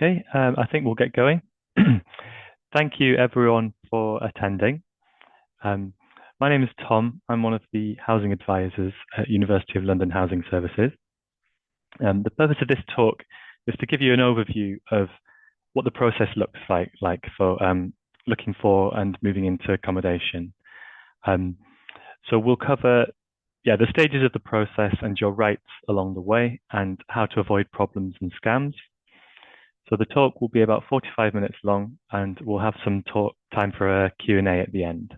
Okay, I think we'll get going. Thank you everyone for attending. My name is Tom. I'm one of the housing advisors at University of London Housing Services. The purpose of this talk is to give you an overview of what the process looks like for looking for and moving into accommodation. So we'll cover the stages of the process and your rights along the way and how to avoid problems and scams. So the talk will be about 45 minutes long and we'll have some time for a Q&A at the end.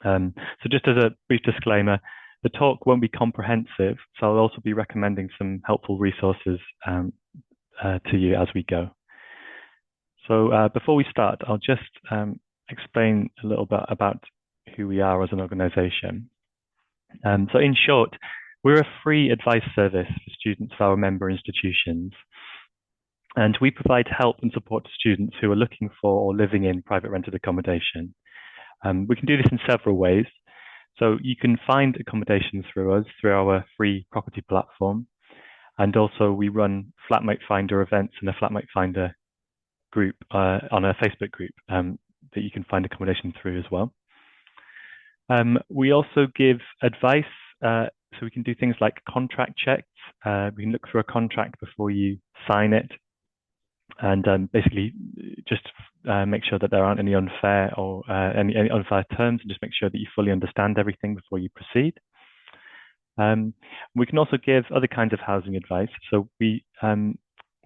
So just as a brief disclaimer, the talk won't be comprehensive, so I'll also be recommending some helpful resources to you as we go. So before we start, I'll just explain a little bit about who we are as an organization. So in short, we're a free advice service for students of our member institutions. And we provide help and support to students who are looking for or living in private rented accommodation. We can do this in several ways. So you can find accommodation through us, through our free property platform. And also we run Flatmate Finder events and a Flatmate Finder group on a Facebook group that you can find accommodation through as well. We also give advice, so we can do things like contract checks. We can look through a contract before you sign it, and basically just make sure that there aren't any unfair or any unfair terms, and just make sure that you fully understand everything before you proceed. We can also give other kinds of housing advice. So we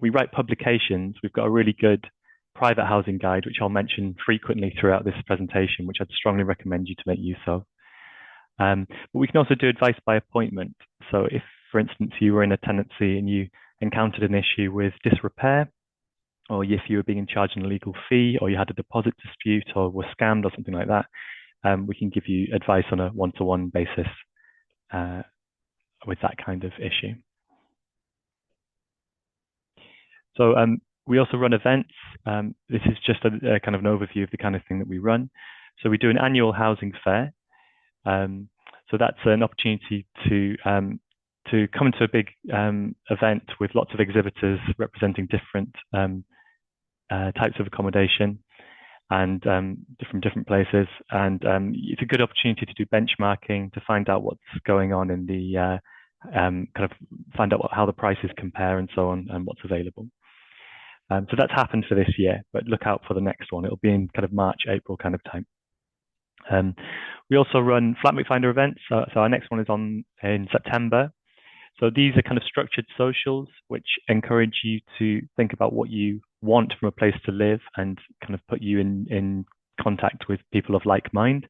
write publications. We've got a really good private housing guide, which I'll mention frequently throughout this presentation, which I'd strongly recommend you to make use of. But we can also do advice by appointment. So if, for instance, you were in a tenancy and you encountered an issue with disrepair, or if you were being charged an illegal fee, or you had a deposit dispute, or were scammed, or something like that, we can give you advice on a one-to-one basis with that kind of issue. So we also run events. This is just a kind of an overview of the kind of thing that we run. So we do an annual housing fair. So that's an opportunity to come to a big event with lots of exhibitors representing different types of accommodation and from different places. And it's a good opportunity to do benchmarking, to find out what's going on in the kind of find out how the prices compare and so on, and what's available. So that's happened for this year, but look out for the next one. It'll be in kind of March, April kind of time. We also run Flatmate Finder events. So our next one is in September. So these are kind of structured socials, which encourage you to think about what you want from a place to live and kind of put you in contact with people of like mind.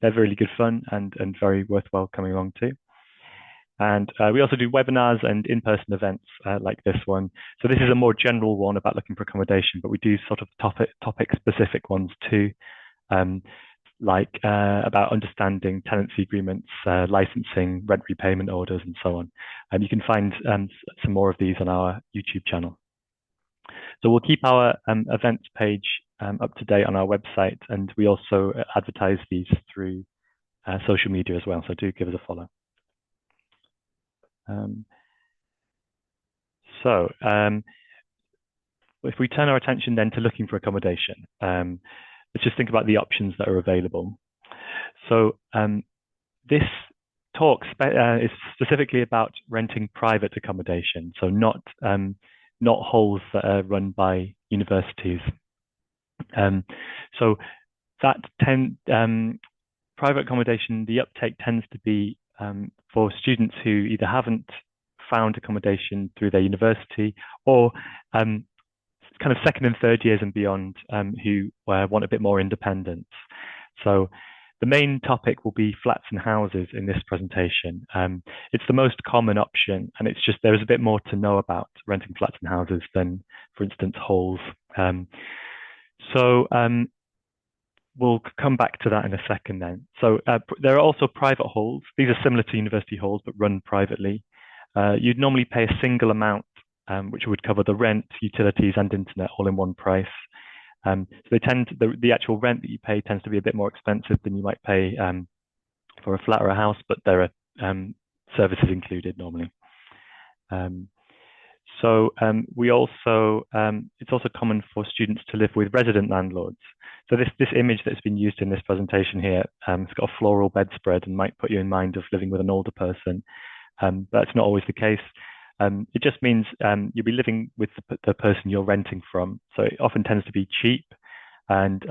They're really good fun and very worthwhile coming along to. And we also do webinars and in-person events like this one. So this is a more general one about looking for accommodation, but we do sort of topic-specific ones too, like about understanding tenancy agreements, licensing, rent repayment orders, and so on. And you can find some more of these on our YouTube channel. So we'll keep our events page up to date on our website, and we also advertise these through social media as well. So do give us a follow. If we turn our attention then to looking for accommodation, let's just think about the options that are available. So this talk is specifically about renting private accommodation, so not halls that are run by universities. So that private accommodation, the uptake tends to be for students who either haven't found accommodation through their university, or kind of second and third years and beyond, who want a bit more independence. So the main topic will be flats and houses in this presentation. It's the most common option, and it's just there's a bit more to know about renting flats and houses than, for instance, halls. We'll come back to that in a second then. So there are also private halls. These are similar to university halls, but run privately. You'd normally pay a single amount, which would cover the rent, utilities, and internet all in one price. So the actual rent that you pay tends to be a bit more expensive than you might pay for a flat or a house, but there are services included normally. We also it's also common for students to live with resident landlords. So this image that's been used in this presentation here, it's got a floral bedspread and might put you in mind of living with an older person, but that's not always the case. It just means you'll be living with the person you're renting from. So it often tends to be cheap, and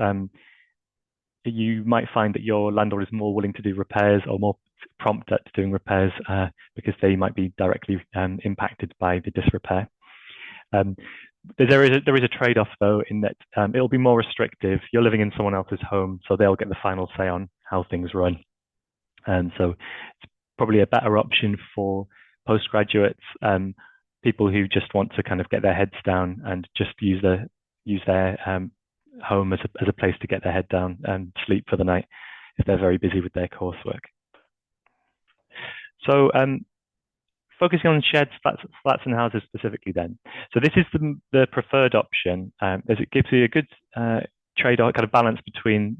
you might find that your landlord is more willing to do repairs or more prompt at doing repairs because they might be directly impacted by the disrepair. There is a trade-off though, in that it'll be more restrictive. You're living in someone else's home, so they'll get the final say on how things run. And so it's probably a better option for postgraduates, people who just want to kind of get their heads down and just use their home as a place to get their head down and sleep for the night if they're very busy with their coursework. So focusing on sheds, flats and houses specifically then. So this is the preferred option, as it gives you a good trade-off, kind of balance between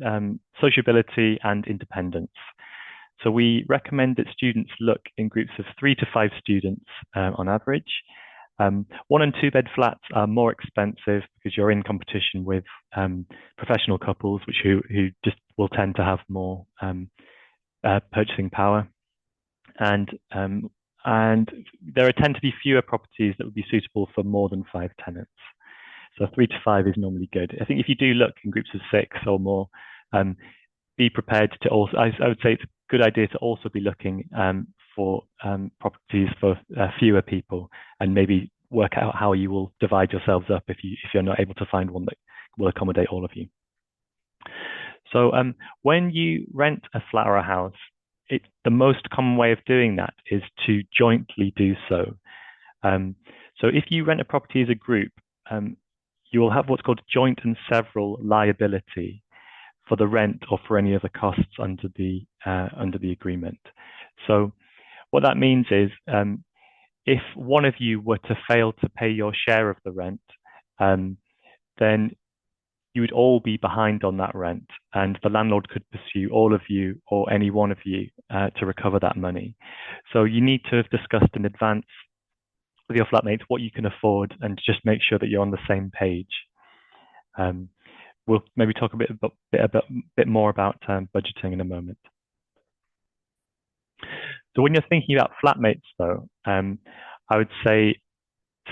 sociability and independence. So we recommend that students look in groups of 3 to 5 students on average. 1 and 2 bed flats are more expensive because you're in competition with professional couples, who just will tend to have more purchasing power. And there tend to be fewer properties that would be suitable for more than 5 tenants. So 3 to 5 is normally good. I think if you do look in groups of 6 or more, be prepared to also, I would say it's a good idea to also be looking for properties for fewer people, and maybe work out how you will divide yourselves up if you're not able to find one that will accommodate all of you. So when you rent a flat or a house, the most common way of doing that is to jointly do so. So if you rent a property as a group, you will have what's called joint and several liability for the rent or for any other costs under the agreement. So what that means is, if one of you were to fail to pay your share of the rent, then you would all be behind on that rent, and the landlord could pursue all of you or any one of you to recover that money. So you need to have discussed in advance with your flatmates what you can afford, and just make sure that you're on the same page. We'll maybe talk a bit more about budgeting in a moment. So when you're thinking about flatmates, though, I would say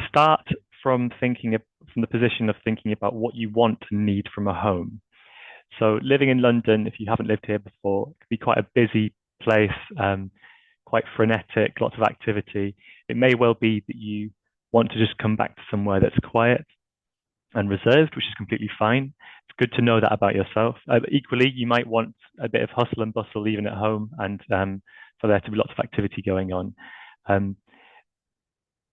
start from the position of thinking about what you want and need from a home. So living in London, if you haven't lived here before, it can be quite a busy place, quite frenetic, lots of activity. It may well be that you want to just come back to somewhere that's quiet and reserved, which is completely fine. It's good to know that about yourself. But equally, you might want a bit of hustle and bustle even at home, and for there to be lots of activity going on.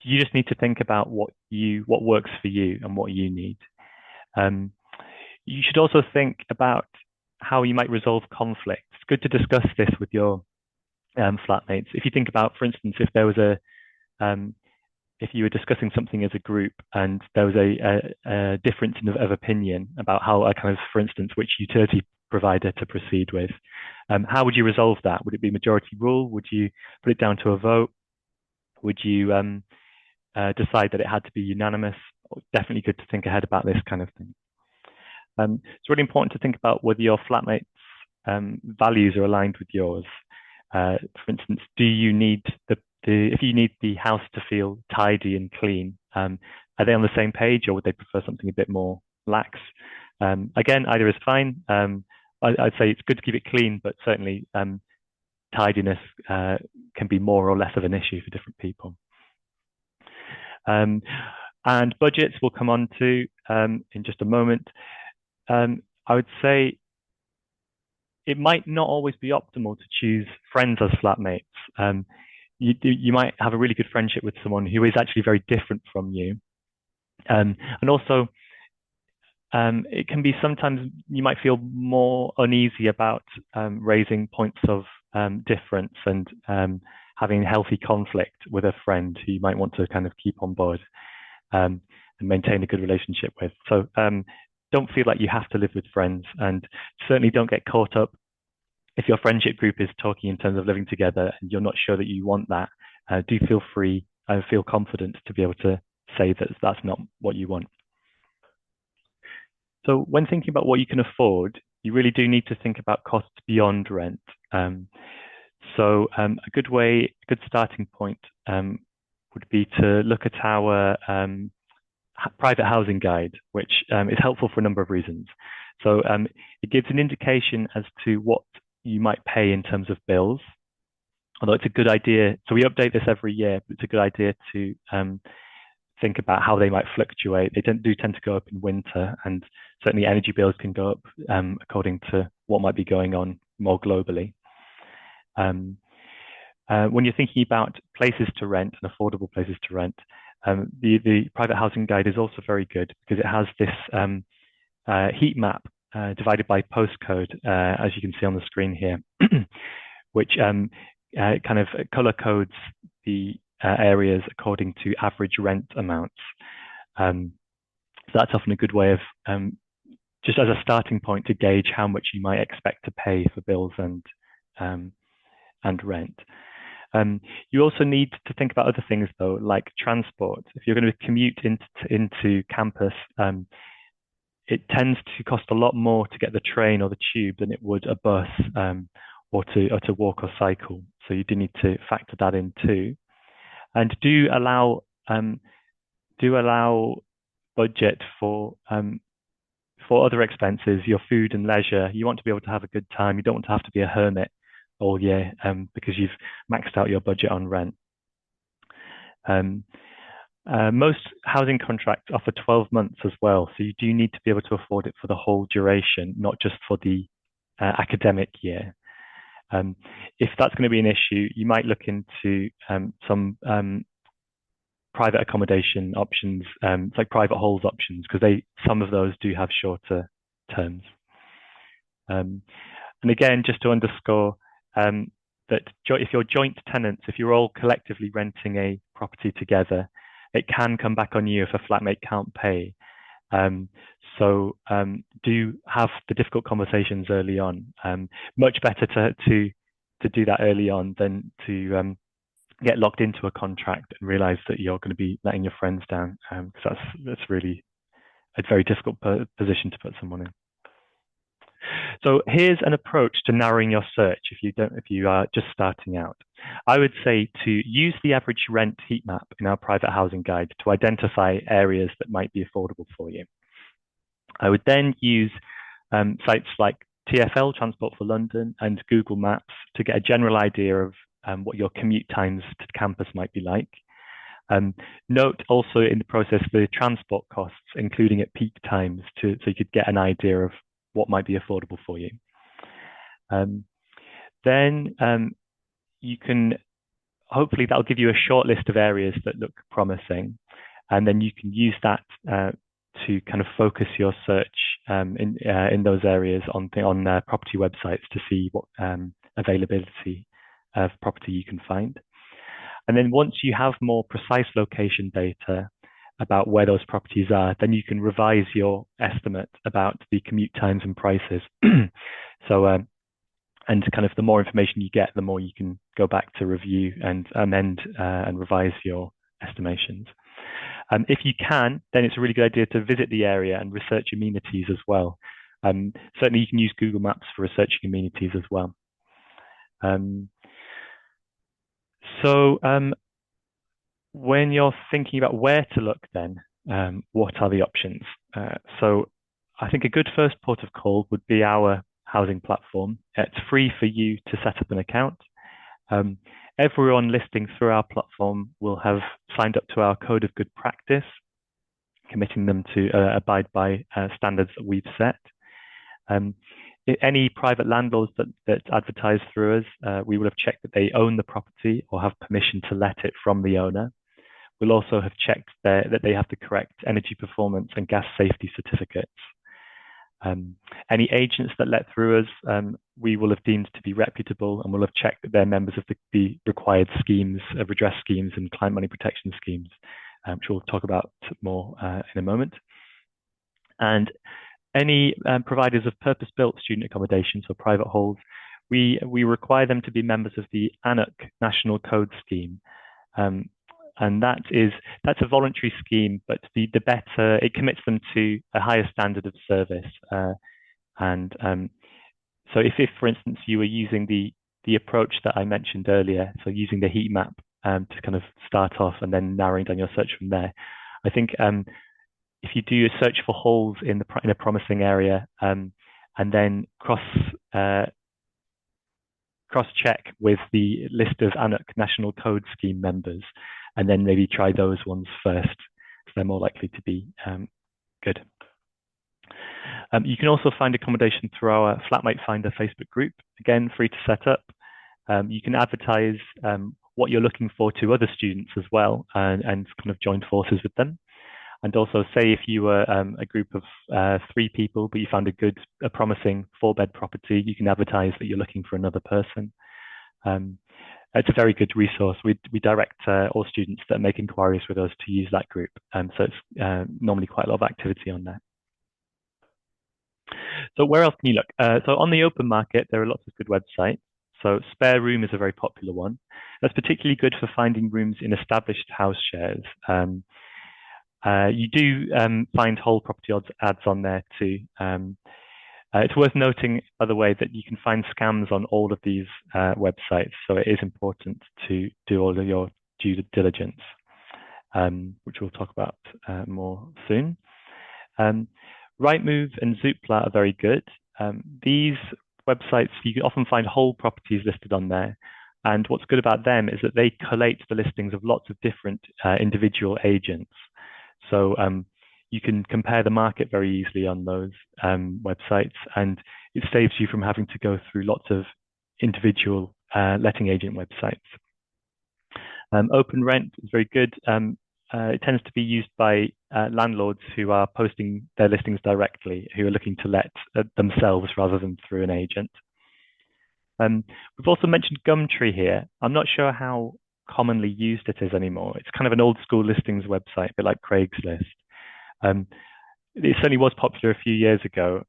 You just need to think about what works for you and what you need. You should also think about how you might resolve conflict. It's good to discuss this with your flatmates. If you think about, for instance, if you were discussing something as a group and there was a difference of opinion about how for instance, which utility provider to proceed with, how would you resolve that? Would it be majority rule? Would you put it down to a vote? Would you decide that it had to be unanimous? Definitely good to think ahead about this kind of thing. It's really important to think about whether your flatmates' values are aligned with yours. For instance, do you need if you need the house to feel tidy and clean, are they on the same page, or would they prefer something a bit more lax? Again, either is fine. I'd say it's good to keep it clean, but certainly tidiness can be more or less of an issue for different people. And budgets we'll come on to in just a moment. I would say it might not always be optimal to choose friends as flatmates. You might have a really good friendship with someone who is actually very different from you. And also, it can be sometimes you might feel more uneasy about raising points of difference and having healthy conflict with a friend who you might want to kind of keep on board and maintain a good relationship with. So don't feel like you have to live with friends, and certainly don't get caught up if your friendship group is talking in terms of living together and you're not sure that you want that. Do feel free, feel confident to be able to say that that's not what you want. So when thinking about what you can afford, you really do need to think about costs beyond rent. A good starting point would be to look at our private housing guide, which is helpful for a number of reasons. It gives an indication as to what you might pay in terms of bills. Although it's a good idea, so we update this every year, but it's a good idea to think about how they might fluctuate. They do tend to go up in winter, and certainly energy bills can go up according to what might be going on more globally. When you're thinking about places to rent and affordable places to rent, the private housing guide is also very good because it has this heat map divided by postcode, as you can see on the screen here, which kind of color codes the areas according to average rent amounts. So that's often a good way of just as a starting point to gauge how much you might expect to pay for bills and rent. You also need to think about other things though, like transport. If you're going to commute into campus, it tends to cost a lot more to get the train or the tube than it would a bus or to walk or cycle. So you do need to factor that in too, and do allow budget for other expenses, your food and leisure. You want to be able to have a good time. You don't want to have to be a hermit all year because you've maxed out your budget on rent. Most housing contracts offer 12 months as well, so you do need to be able to afford it for the whole duration, not just for the academic year. If that's going to be an issue, you might look into some private accommodation options, like private halls options, because some of those do have shorter terms. And again, just to underscore that if you're joint tenants, if you're all collectively renting a property together, it can come back on you if a flatmate can't pay. So do have the difficult conversations early on. Much better to do that early on than to get locked into a contract and realize that you're going to be letting your friends down, because that's really a very difficult position to put someone in. So here's an approach to narrowing your search if you are just starting out. I would say to use the average rent heat map in our private housing guide to identify areas that might be affordable for you. I would then use sites like TfL, Transport for London, and Google Maps to get a general idea of what your commute times to campus might be like. Note also in the process the transport costs, including at peak times, so you could get an idea of what might be affordable for you. Then you can, hopefully that'll give you a short list of areas that look promising, and then you can use that to kind of focus your search in those areas on property websites to see what availability of property you can find. And then once you have more precise location data about where those properties are, then you can revise your estimate about the commute times and prices. And kind of the more information you get, the more you can go back to review and amend and revise your estimations. If you can, then it's a really good idea to visit the area and research amenities as well. Certainly you can use Google Maps for researching amenities as well. When you're thinking about where to look then, what are the options? So I think a good first port of call would be our housing platform. It's free for you to set up an account. Everyone listing through our platform will have signed up to our code of good practice, committing them to abide by standards that we've set. Any private landlords that advertise through us, we will have checked that they own the property or have permission to let it from the owner. We'll also have checked that they have the correct energy performance and gas safety certificates. Any agents that let through us, we will have deemed to be reputable, and we'll have checked that they're members of the required schemes, redress schemes and client money protection schemes, which we'll talk about more in a moment. And any providers of purpose-built student accommodation, so private halls, we require them to be members of the ANUC National Code Scheme. and that's a voluntary scheme, but the better it commits them to a higher standard of service. And So if, for instance, you were using the approach that I mentioned earlier, so using the heat map to kind of start off and then narrowing down your search from there, I think if you do a search for holes in a promising area and then cross check with the list of ANUC National Code Scheme members, and then maybe try those ones first, because they're more likely to be good. You can also find accommodation through our Flatmate Finder Facebook group, again, free to set up. You can advertise what you're looking for to other students as well, and kind of join forces with them. And also, say if you were a group of 3 people, but you found a promising 4-bed property, you can advertise that you're looking for another person. It's a very good resource. We direct all students that make inquiries with us to use that group. So it's normally quite a lot of activity on there. So where else can you look? So on the open market, there are lots of good websites. So Spare Room is a very popular one. That's particularly good for finding rooms in established house shares. You do find whole property ads on there too. It's worth noting, by the way, that you can find scams on all of these websites. So it is important to do all of your due diligence, which we'll talk about more soon. Rightmove and Zoopla are very good. These websites, you can often find whole properties listed on there. And what's good about them is that they collate the listings of lots of different individual agents. So you can compare the market very easily on those websites, and it saves you from having to go through lots of individual letting agent websites. Open Rent is very good. It tends to be used by landlords who are posting their listings directly, who are looking to let themselves rather than through an agent. We've also mentioned Gumtree here. I'm not sure how commonly used it is anymore. It's kind of an old school listings website, a bit like Craigslist. It certainly was popular a few years ago.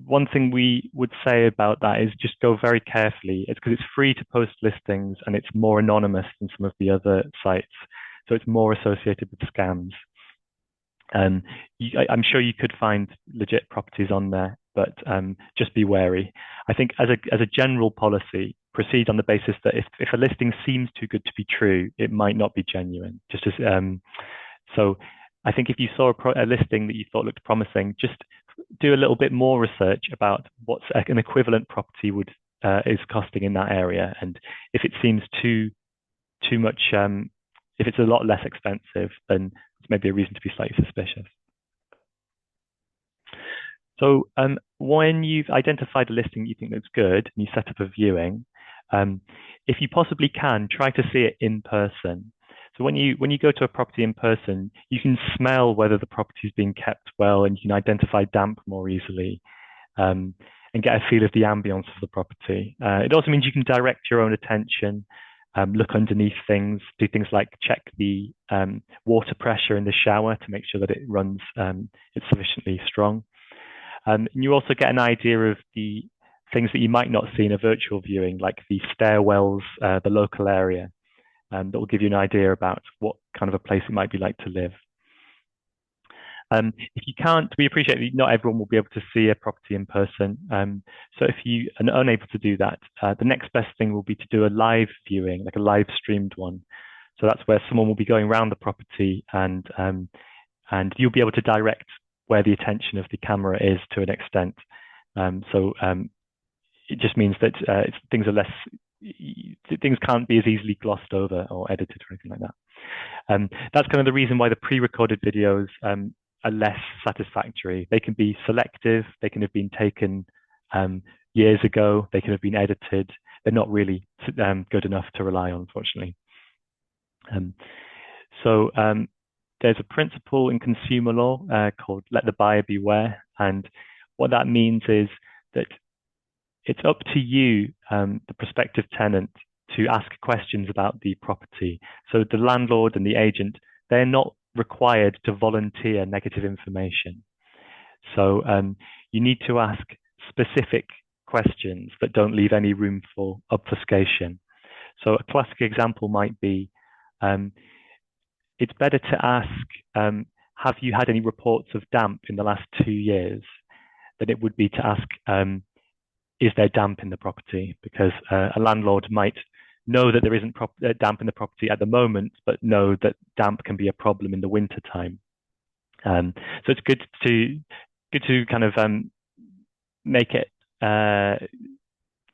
One thing we would say about that is just go very carefully. It's because it's free to post listings and it's more anonymous than some of the other sites. So it's more associated with scams. I'm sure you could find legit properties on there, but just be wary. I think as a general policy, proceed on the basis that if a listing seems too good to be true, it might not be genuine. So I think if you saw a listing that you thought looked promising, just do a little bit more research about what an equivalent property is costing in that area, and if it seems too much, if it's a lot less expensive, then it's maybe a reason to be slightly suspicious. So when you've identified a listing you think looks good and you set up a viewing, if you possibly can, try to see it in person. So when you go to a property in person, you can smell whether the property is being kept well, and you can identify damp more easily and get a feel of the ambience of the property. It also means you can direct your own attention, look underneath things, do things like check the water pressure in the shower to make sure that it runs, it's sufficiently strong. And you also get an idea of the things that you might not see in a virtual viewing, like the stairwells, the local area, that will give you an idea about what kind of a place it might be like to live. If you can't, we appreciate that not everyone will be able to see a property in person. So if you are unable to do that, the next best thing will be to do a live viewing, like a live streamed one. So that's where someone will be going around the property, and you'll be able to direct where the attention of the camera is to an extent. It just means that things can't be as easily glossed over or edited or anything like that. That's kind of the reason why the pre-recorded videos are less satisfactory. They can be selective, they can have been taken years ago, they can have been edited. They're not really good enough to rely on, unfortunately. There's a principle in consumer law called let the buyer beware. And what that means is that it's up to you, the prospective tenant, to ask questions about the property. So the landlord and the agent, they're not required to volunteer negative information. So you need to ask specific questions that don't leave any room for obfuscation. So a classic example might be, it's better to ask, have you had any reports of damp in the last 2 years, than it would be to ask, is there damp in the property? Because a landlord might know that there isn't damp in the property at the moment, but know that damp can be a problem in the winter time. So it's good to kind of make it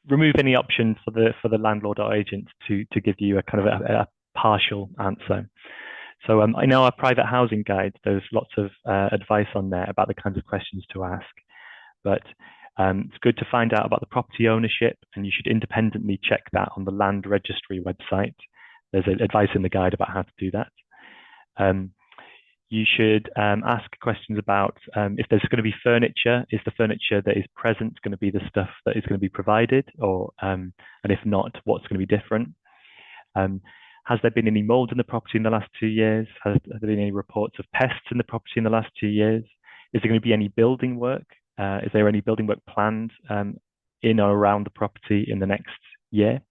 remove any option for the landlord or agent to give you a kind of a partial answer. So in our private housing guide, there's lots of advice on there about the kinds of questions to ask. But it's good to find out about the property ownership, and you should independently check that on the land registry website. There's advice in the guide about how to do that. You should ask questions about if there's going to be furniture. Is the furniture that is present going to be the stuff that is going to be provided, or and if not, what's going to be different? Has there been any mold in the property in the last 2 years? Has there been any reports of pests in the property in the last 2 years? Is there going to be any building work? Is there any building work planned in or around the property in the next year?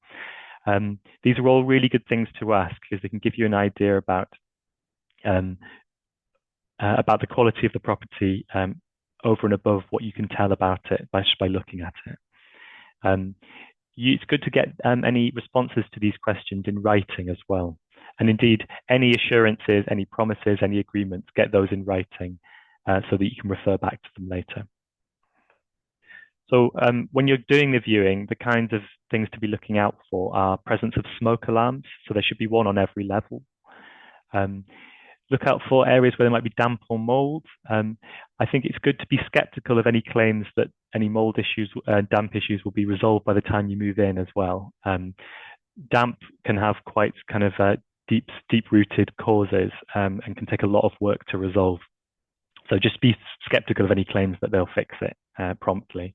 These are all really good things to ask because they can give you an idea about the quality of the property over and above what you can tell about it by looking at it. It's good to get any responses to these questions in writing as well. And indeed, any assurances, any promises, any agreements, get those in writing so that you can refer back to them later. So when you're doing the viewing, the kinds of things to be looking out for are presence of smoke alarms. So there should be one on every level. Look out for areas where there might be damp or mold. I think it's good to be skeptical of any claims that any mold issues, damp issues will be resolved by the time you move in as well. Damp can have quite kind of deep-rooted causes and can take a lot of work to resolve. So just be skeptical of any claims that they'll fix it promptly.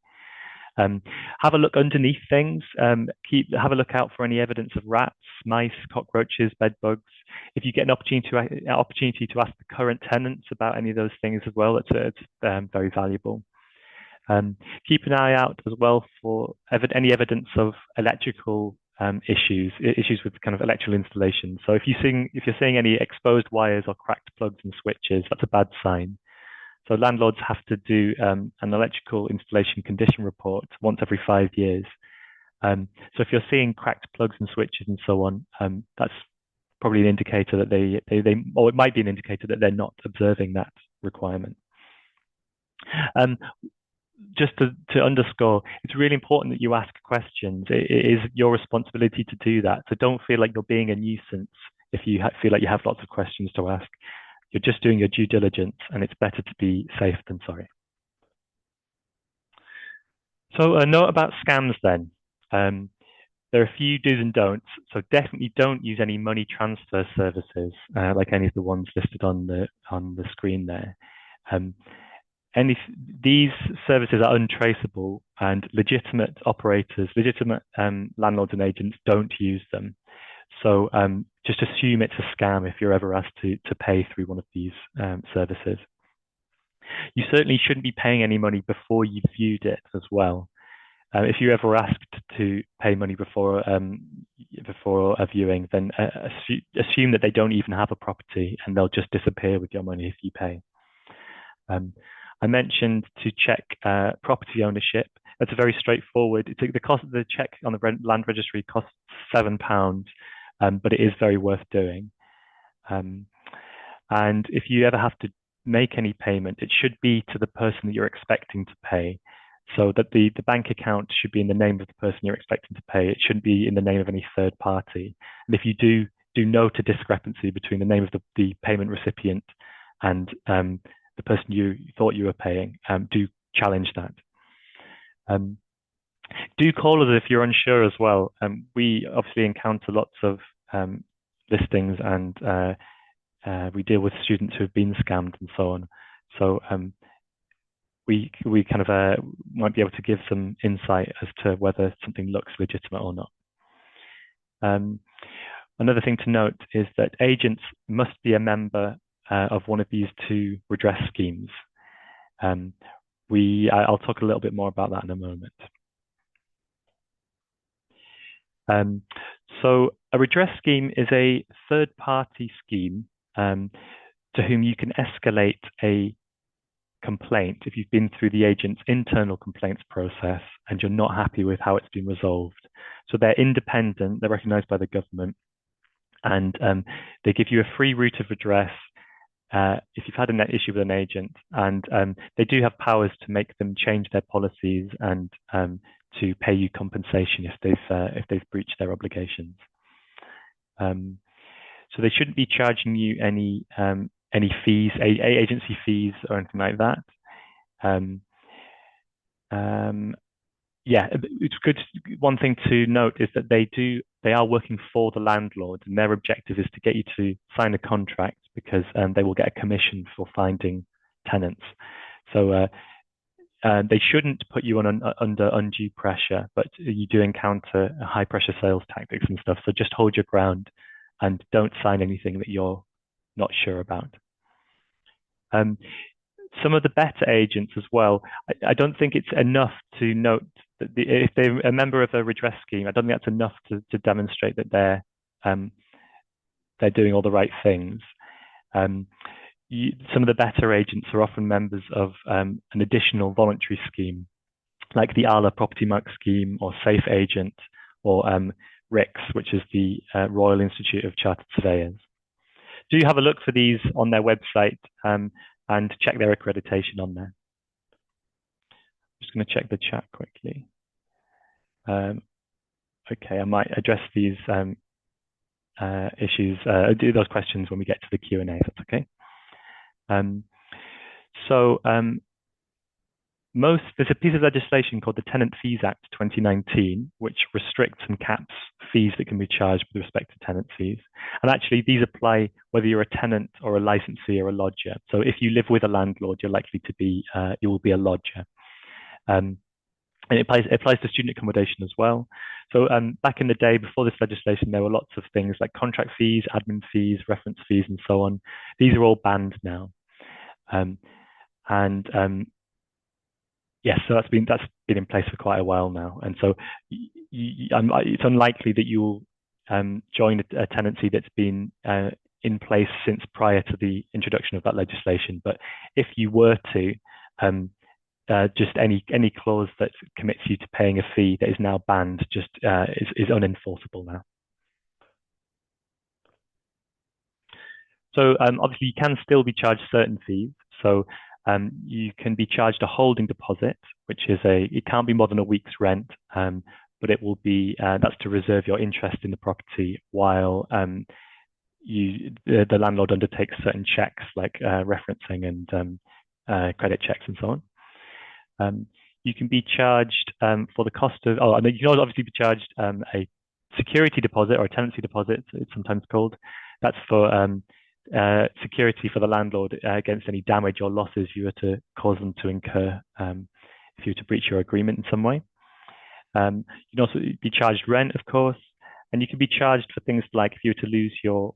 Have a look underneath things. Have a look out for any evidence of rats, mice, cockroaches, bed bugs. If you get an opportunity to ask the current tenants about any of those things as well, it's very valuable. Keep an eye out as well for any evidence of electrical issues with kind of electrical installation. So if you're seeing any exposed wires or cracked plugs and switches, that's a bad sign. So landlords have to do an electrical installation condition report once every 5 years. So if you're seeing cracked plugs and switches and so on, that's probably an indicator that or it might be an indicator that they're not observing that requirement. Just to underscore, it's really important that you ask questions. It is your responsibility to do that. So don't feel like you're being a nuisance if you feel like you have lots of questions to ask. You're just doing your due diligence, and it's better to be safe than sorry. So a note about scams then. There are a few do's and don'ts. So definitely don't use any money transfer services like any of the ones listed on the screen there. These services are untraceable, and legitimate operators, legitimate landlords and agents don't use them. So just assume it's a scam if you're ever asked to pay through one of these services. You certainly shouldn't be paying any money before you've viewed it as well. If you're ever asked to pay money before a viewing, then assume that they don't even have a property and they'll just disappear with your money if you pay. I mentioned to check property ownership. That's a very straightforward. The cost of the check on the land registry costs £7, but it is very worth doing. And if you ever have to make any payment, it should be to the person that you're expecting to pay. So that the bank account should be in the name of the person you're expecting to pay. It shouldn't be in the name of any third party. And if you do note a discrepancy between the name of the payment recipient and the person you thought you were paying, do challenge that. Do call us if you're unsure as well. We obviously encounter lots of listings, and we deal with students who have been scammed and so on. So we kind of might be able to give some insight as to whether something looks legitimate or not. Another thing to note is that agents must be a member of one of these two redress schemes. I'll talk a little bit more about that in a moment. So a redress scheme is a third-party scheme to whom you can escalate a complaint if you've been through the agent's internal complaints process and you're not happy with how it's been resolved. So they're independent, they're recognized by the government, and they give you a free route of redress if you've had a net issue with an agent, and they do have powers to make them change their policies and to pay you compensation if they've breached their obligations. So they shouldn't be charging you any fees, agency fees or anything like that. Um, um, yeah, it's good. One thing to note is that they are working for the landlord, and their objective is to get you to sign a contract because they will get a commission for finding tenants. So they shouldn't put you under undue pressure, but you do encounter high pressure sales tactics and stuff. So just hold your ground and don't sign anything that you're not sure about. Some of the better agents as well, I don't think it's enough to note that if they're a member of a redress scheme, I don't think that's enough to demonstrate that they're doing all the right things. Some of the better agents are often members of an additional voluntary scheme, like the ALA Property Mark scheme or Safe Agent or RICS, which is the Royal Institute of Chartered Surveyors. Do have a look for these on their website and check their accreditation on there. I'm just going to check the chat quickly. Okay, I might address these issues, do those questions when we get to the Q&A, if that's okay. There's a piece of legislation called the Tenant Fees Act 2019, which restricts and caps fees that can be charged with respect to tenant fees. And actually, these apply whether you're a tenant or a licensee or a lodger. So if you live with a landlord, you're likely to be, you will be a lodger. And it applies to student accommodation as well. So back in the day, before this legislation, there were lots of things like contract fees, admin fees, reference fees, and so on. These are all banned now. Yes, so that's been in place for quite a while now, and so it's unlikely that you'll join a tenancy that's been in place since prior to the introduction of that legislation. But if you were to, just any clause that commits you to paying a fee that is now banned just is unenforceable now. So obviously you can still be charged certain fees. So you can be charged a holding deposit, which is it can't be more than a week's rent, but it will be that's to reserve your interest in the property while the landlord undertakes certain checks like referencing and credit checks and so on. You can be charged for the cost of, and you can obviously be charged a security deposit or a tenancy deposit, it's sometimes called. That's for security for the landlord against any damage or losses you were to cause them to incur if you were to breach your agreement in some way. You can also be charged rent, of course, and you can be charged for things like if you were to lose your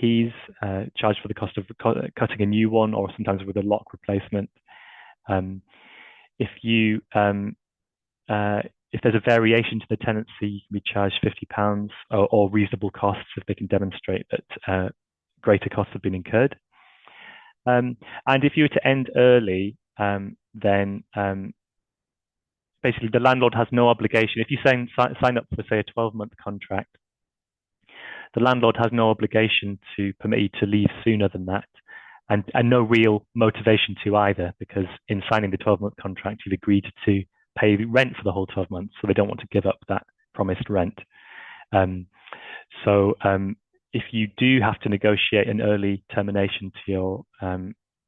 keys, charged for the cost of cutting a new one, or sometimes with a lock replacement. If there's a variation to the tenancy, you can be charged £50 or reasonable costs if they can demonstrate that greater costs have been incurred. And if you were to end early, then basically the landlord has no obligation. If you sign up for, say, a 12-month contract, the landlord has no obligation to permit you to leave sooner than that, and no real motivation to either, because in signing the 12-month contract, you've agreed to pay rent for the whole 12 months, so they don't want to give up that promised rent. If you do have to negotiate an early termination to your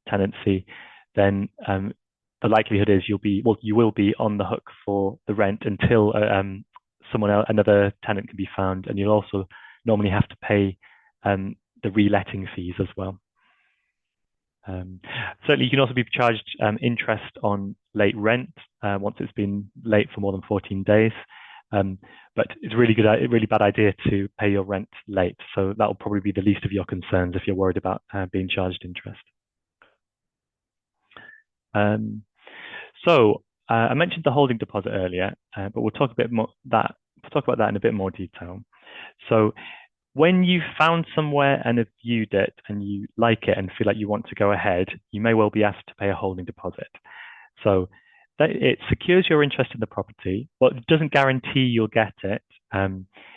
tenancy, then the likelihood is you will be on the hook for the rent until another tenant can be found, and you'll also normally have to pay the reletting fees as well. Certainly, you can also be charged interest on late rent once it's been late for more than 14 days. But it's a really bad idea to pay your rent late. So that will probably be the least of your concerns if you're worried about being charged interest. I mentioned the holding deposit earlier, but we'll talk about that in a bit more detail. So when you've found somewhere and have viewed it and you like it and feel like you want to go ahead, you may well be asked to pay a holding deposit. So that it secures your interest in the property, but it doesn't guarantee you'll get it.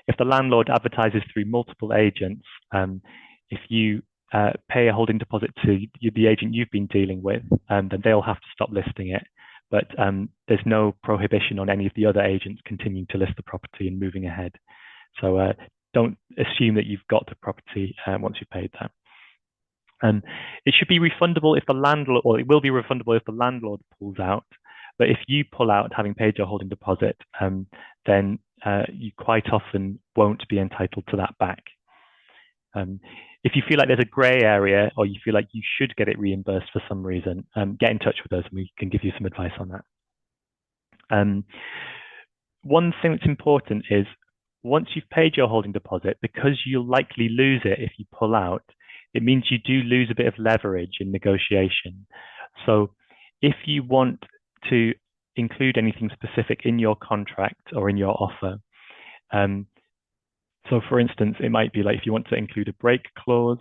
If the landlord advertises through multiple agents, if you pay a holding deposit to the agent you've been dealing with, then they'll have to stop listing it. But there's no prohibition on any of the other agents continuing to list the property and moving ahead. So don't assume that you've got the property once you've paid that. It should be refundable if the landlord, or it will be refundable if the landlord pulls out. But if you pull out having paid your holding deposit, then you quite often won't be entitled to that back. If you feel like there's a grey area or you feel like you should get it reimbursed for some reason, get in touch with us and we can give you some advice on that. One thing that's important is once you've paid your holding deposit, because you'll likely lose it if you pull out, it means you do lose a bit of leverage in negotiation. So if you want to include anything specific in your contract or in your offer, so for instance, it might be like if you want to include a break clause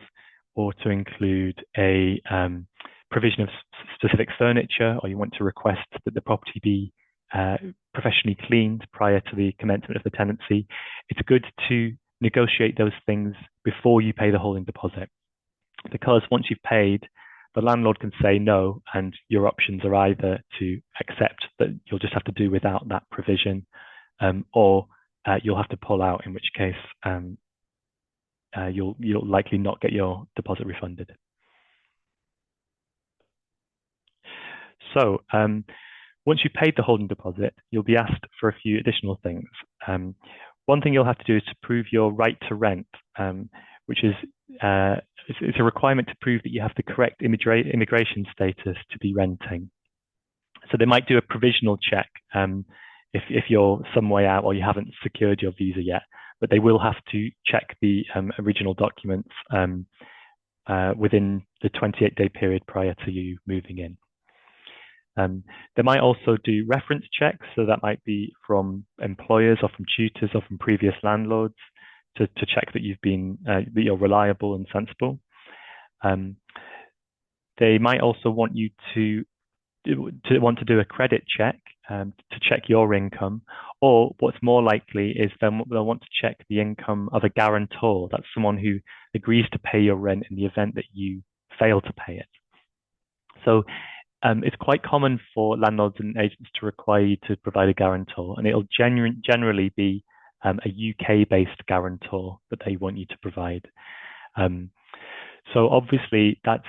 or to include a provision of specific furniture, or you want to request that the property be professionally cleaned prior to the commencement of the tenancy, it's good to negotiate those things before you pay the holding deposit. Because once you've paid, the landlord can say no, and your options are either to accept that you'll just have to do without that provision, or you'll have to pull out, in which case you'll likely not get your deposit refunded. So once you've paid the holding deposit, you'll be asked for a few additional things. One thing you'll have to do is to prove your right to rent, which is it's a requirement to prove that you have the correct immigration status to be renting. So they might do a provisional check if you're some way out or you haven't secured your visa yet, but they will have to check the original documents within the 28-day period prior to you moving in. They might also do reference checks, so that might be from employers or from tutors or from previous landlords to check that you've been that you're reliable and sensible. They might also want you to do a credit check to check your income, or what's more likely is they'll want to check the income of a guarantor. That's someone who agrees to pay your rent in the event that you fail to pay it. So it's quite common for landlords and agents to require you to provide a guarantor, and it'll generally be a UK-based guarantor that they want you to provide. So obviously that's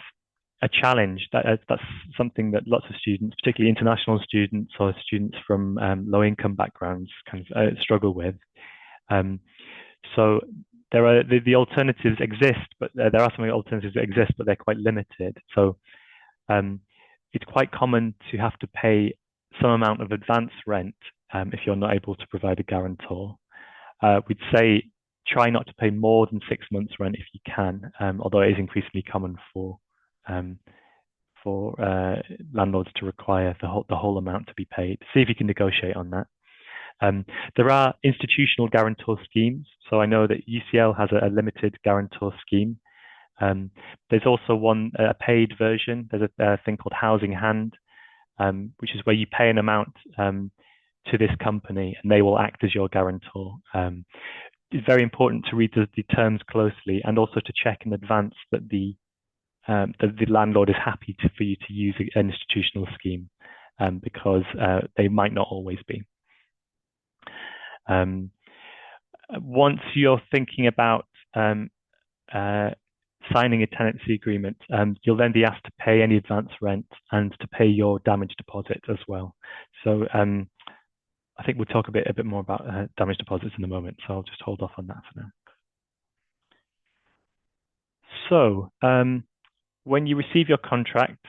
a challenge. That's something that lots of students, particularly international students or students from low-income backgrounds, kind of struggle with. So there are the alternatives exist, but there are some alternatives that exist, but they're quite limited. So it's quite common to have to pay some amount of advance rent if you're not able to provide a guarantor. We'd say try not to pay more than 6 months rent if you can, although it is increasingly common for landlords to require the whole amount to be paid. See if you can negotiate on that. There are institutional guarantor schemes. So I know that UCL has a limited guarantor scheme. There's also a paid version. There's a thing called Housing Hand, which is where you pay an amount to this company and they will act as your guarantor. It's very important to read the terms closely and also to check in advance that the landlord is happy for you to use an institutional scheme, because they might not always be. Once you're thinking about signing a tenancy agreement, you'll then be asked to pay any advance rent and to pay your damage deposit as well. So I think we'll talk a bit more about damage deposits in a moment, so I'll just hold off on that for now. So when you receive your contract,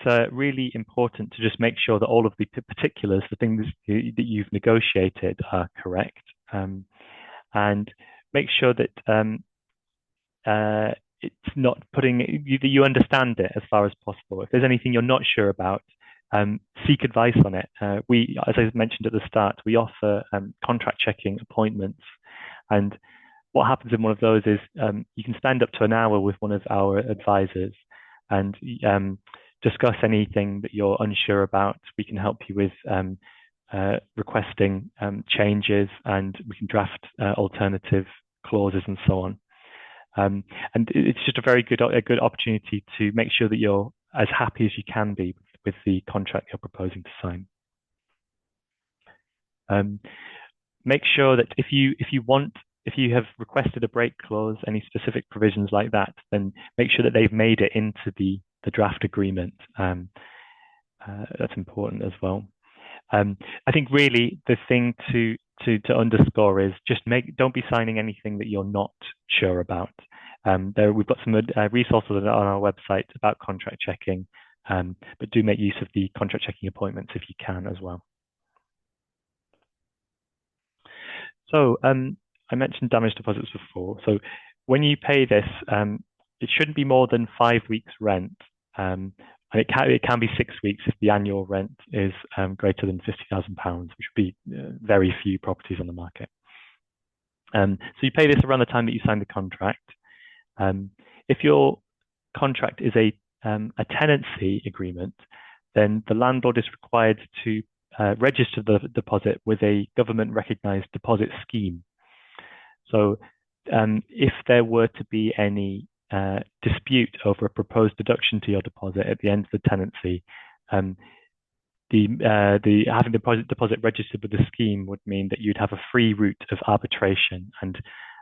it's really important to just make sure that all of the particulars, the things that you've negotiated, are correct, and make sure that it's not that you understand it as far as possible. If there's anything you're not sure about, seek advice on it. As I mentioned at the start, we offer contract checking appointments, and what happens in one of those is you can spend up to an hour with one of our advisors and discuss anything that you're unsure about. We can help you with requesting changes, and we can draft alternative clauses and so on. And it's just a good opportunity to make sure that you're as happy as you can be with the contract you're proposing to sign. Make sure that if you have requested a break clause, any specific provisions like that, then make sure that they've made it into the draft agreement. That's important as well. I think really the thing to underscore is just don't be signing anything that you're not sure about. We've got some resources on our website about contract checking, but do make use of the contract checking appointments if you can as well. So I mentioned damage deposits before. So when you pay this, it shouldn't be more than 5 weeks rent. And it can be 6 weeks if the annual rent is greater than £50,000, which would be very few properties on the market. So you pay this around the time that you sign the contract. If your contract is a tenancy agreement, then the landlord is required to register the deposit with a government-recognised deposit scheme. So if there were to be any dispute over a proposed deduction to your deposit at the end of the tenancy, having the deposit registered with the scheme would mean that you'd have a free route of arbitration, and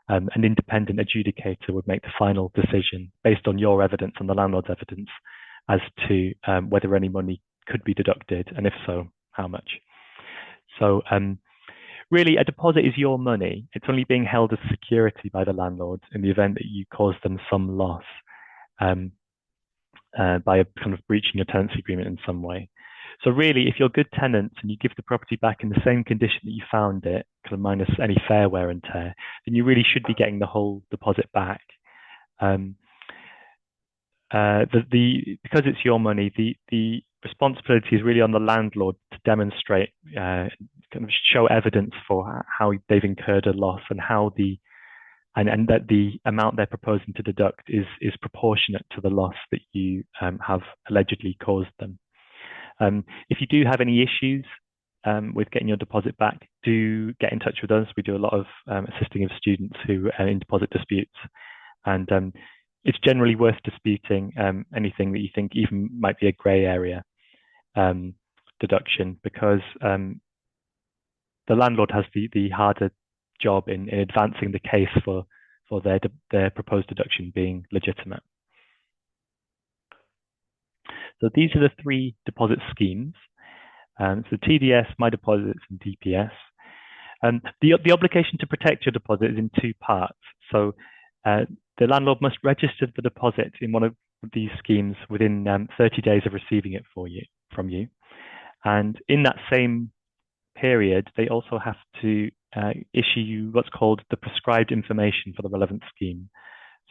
an independent adjudicator would make the final decision based on your evidence and the landlord's evidence as to whether any money could be deducted, and if so, how much. So really, a deposit is your money. It's only being held as security by the landlord in the event that you cause them some loss by kind of breaching your tenancy agreement in some way. So really, if you're good tenants and you give the property back in the same condition that you found it, kind of minus any fair wear and tear, then you really should be getting the whole deposit back. Because it's your money, the responsibility is really on the landlord to demonstrate, kind of show evidence for how they've incurred a loss and how and that the amount they're proposing to deduct is proportionate to the loss that you have allegedly caused them. If you do have any issues with getting your deposit back, do get in touch with us. We do a lot of assisting of students who are in deposit disputes, and it's generally worth disputing anything that you think even might be a grey area deduction, because the landlord has the harder job in advancing the case for their proposed deduction being legitimate. So these are the 3 deposit schemes. So TDS, My Deposits, and DPS. The obligation to protect your deposit is in 2 parts. So the landlord must register the deposit in one of these schemes within 30 days of receiving it from you. And in that same period, they also have to issue you what's called the prescribed information for the relevant scheme.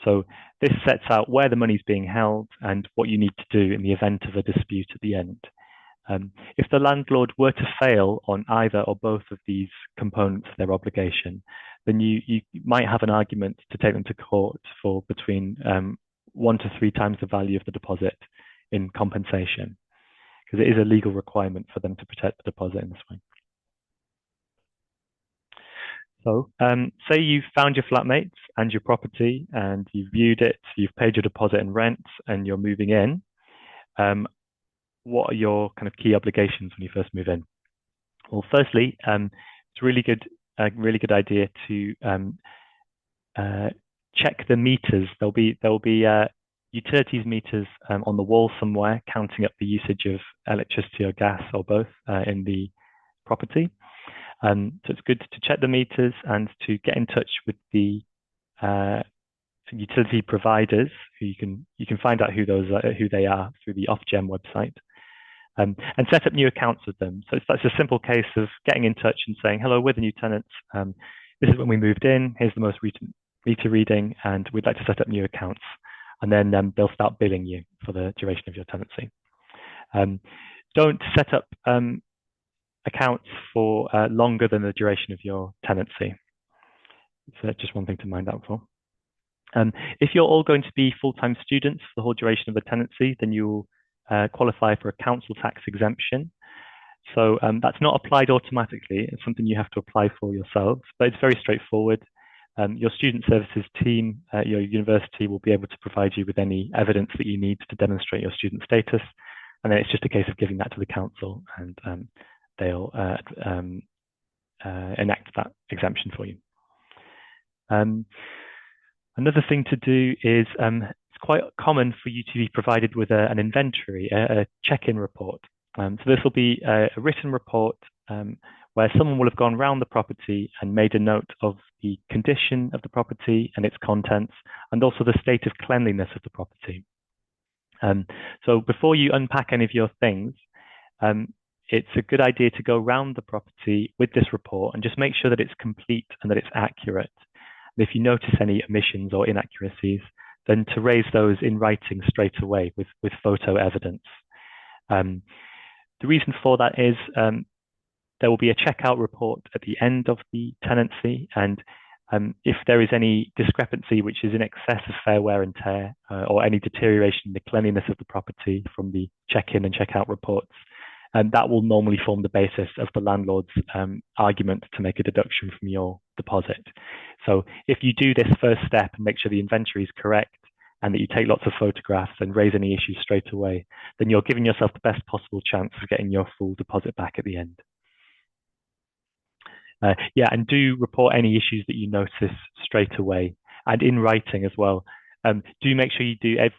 So this sets out where the money is being held and what you need to do in the event of a dispute at the end. If the landlord were to fail on either or both of these components of their obligation, then you might have an argument to take them to court for between 1 to 3 times the value of the deposit in compensation, because it is a legal requirement for them to protect the deposit in this way. So say you've found your flatmates and your property and you've viewed it, you've paid your deposit and rent, and you're moving in. What are your kind of key obligations when you first move in? Well, firstly, it's a really good idea to check the meters. There'll be utilities meters on the wall somewhere counting up the usage of electricity or gas or both in the property. So it's good to check the meters and to get in touch with the utility providers, who you can find out who they are through the Ofgem website, and set up new accounts with them. So that's a simple case of getting in touch and saying, hello, we're the new tenants. This is when we moved in. Here's the most recent meter reading, and we'd like to set up new accounts. And then they'll start billing you for the duration of your tenancy. Don't set up accounts for longer than the duration of your tenancy. So just one thing to mind out for. If you're all going to be full-time students for the whole duration of the tenancy, then you'll qualify for a council tax exemption. So that's not applied automatically. It's something you have to apply for yourselves, but it's very straightforward. Your student services team at your university will be able to provide you with any evidence that you need to demonstrate your student status. And then it's just a case of giving that to the council, and they'll enact that exemption for you. Another thing to do is it's quite common for you to be provided with an inventory, a check-in report. So this will be a written report where someone will have gone around the property and made a note of the condition of the property and its contents, and also the state of cleanliness of the property. So before you unpack any of your things, it's a good idea to go around the property with this report and just make sure that it's complete and that it's accurate. And if you notice any omissions or inaccuracies, then to raise those in writing straight away with photo evidence. The reason for that is there will be a checkout report at the end of the tenancy, and if there is any discrepancy which is in excess of fair wear and tear or any deterioration in the cleanliness of the property from the check-in and check-out reports, that will normally form the basis of the landlord's argument to make a deduction from your deposit. So if you do this first step and make sure the inventory is correct and that you take lots of photographs and raise any issues straight away, then you're giving yourself the best possible chance of getting your full deposit back at the end. Yeah, and do report any issues that you notice straight away and in writing as well. Do make sure you do if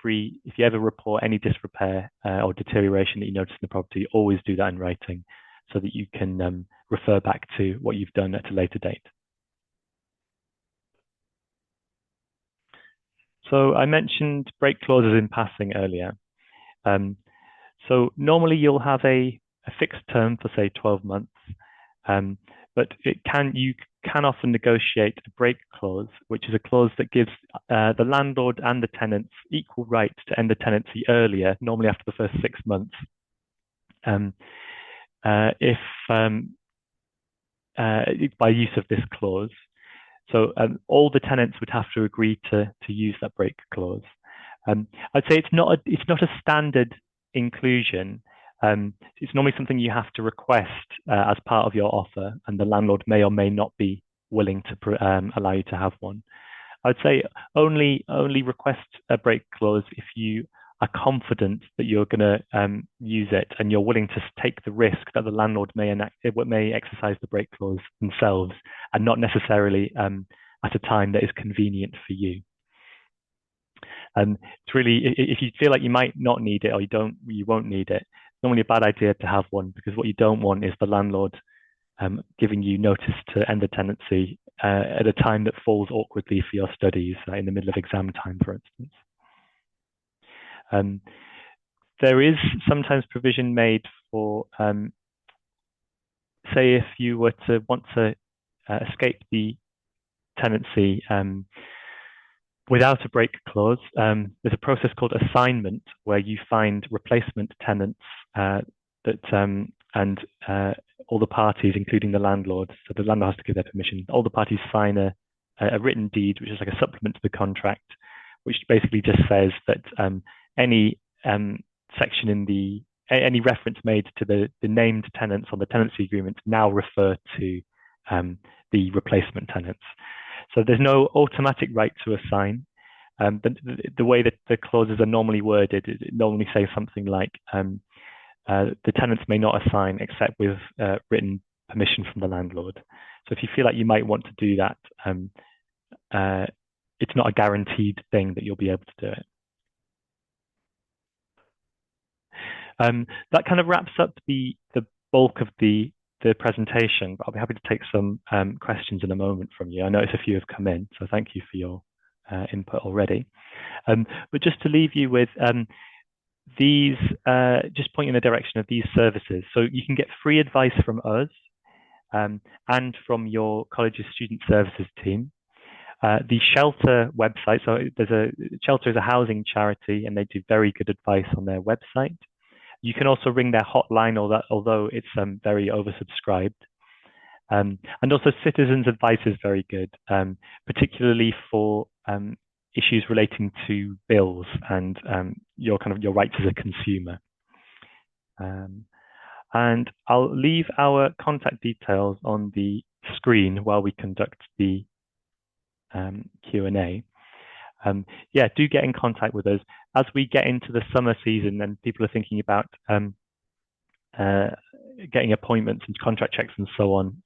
you ever report any disrepair or deterioration that you notice in the property, always do that in writing so that you can refer back to what you've done at a later date. So I mentioned break clauses in passing earlier. So normally you'll have a fixed term for say 12 months, but you can often negotiate a break clause, which is a clause that gives the landlord and the tenants equal right to end the tenancy earlier, normally after the first 6 months, if by use of this clause. So all the tenants would have to agree to use that break clause. I'd say it's not a standard inclusion. It's normally something you have to request as part of your offer, and the landlord may or may not be willing to allow you to have one. I'd say only request a break clause if you are confident that you're going to use it and you're willing to take the risk that the landlord may exercise the break clause themselves and not necessarily at a time that is convenient for you. It's really, if you feel like you might not need it or you won't need it, it's normally a bad idea to have one, because what you don't want is the landlord giving you notice to end the tenancy at a time that falls awkwardly for your studies, in the middle of exam time, for instance. There is sometimes provision made for, say, if you were to want to escape the tenancy without a break clause, there's a process called assignment, where you find replacement tenants and all the parties, including the landlord, so the landlord has to give their permission, all the parties sign a written deed, which is like a supplement to the contract, which basically just says that any section in any reference made to the named tenants on the tenancy agreement now refer to the replacement tenants. So there's no automatic right to assign. The way that the clauses are normally worded, it normally says something like the tenants may not assign except with written permission from the landlord. So if you feel like you might want to do that, it's not a guaranteed thing that you'll be able to do it. That kind of wraps up the bulk of the presentation, but I'll be happy to take some questions in a moment from you. I notice a few have come in, so thank you for your input already. But just to leave you with these, just point in the direction of these services. So you can get free advice from us and from your college's student services team. The Shelter website, so Shelter is a housing charity and they do very good advice on their website. You can also ring their hotline, although it's very oversubscribed. And also citizens advice is very good, particularly for issues relating to bills and your rights as a consumer. And I'll leave our contact details on the screen while we conduct the Q&A. Yeah, do get in contact with us. As we get into the summer season and people are thinking about getting appointments and contract checks and so on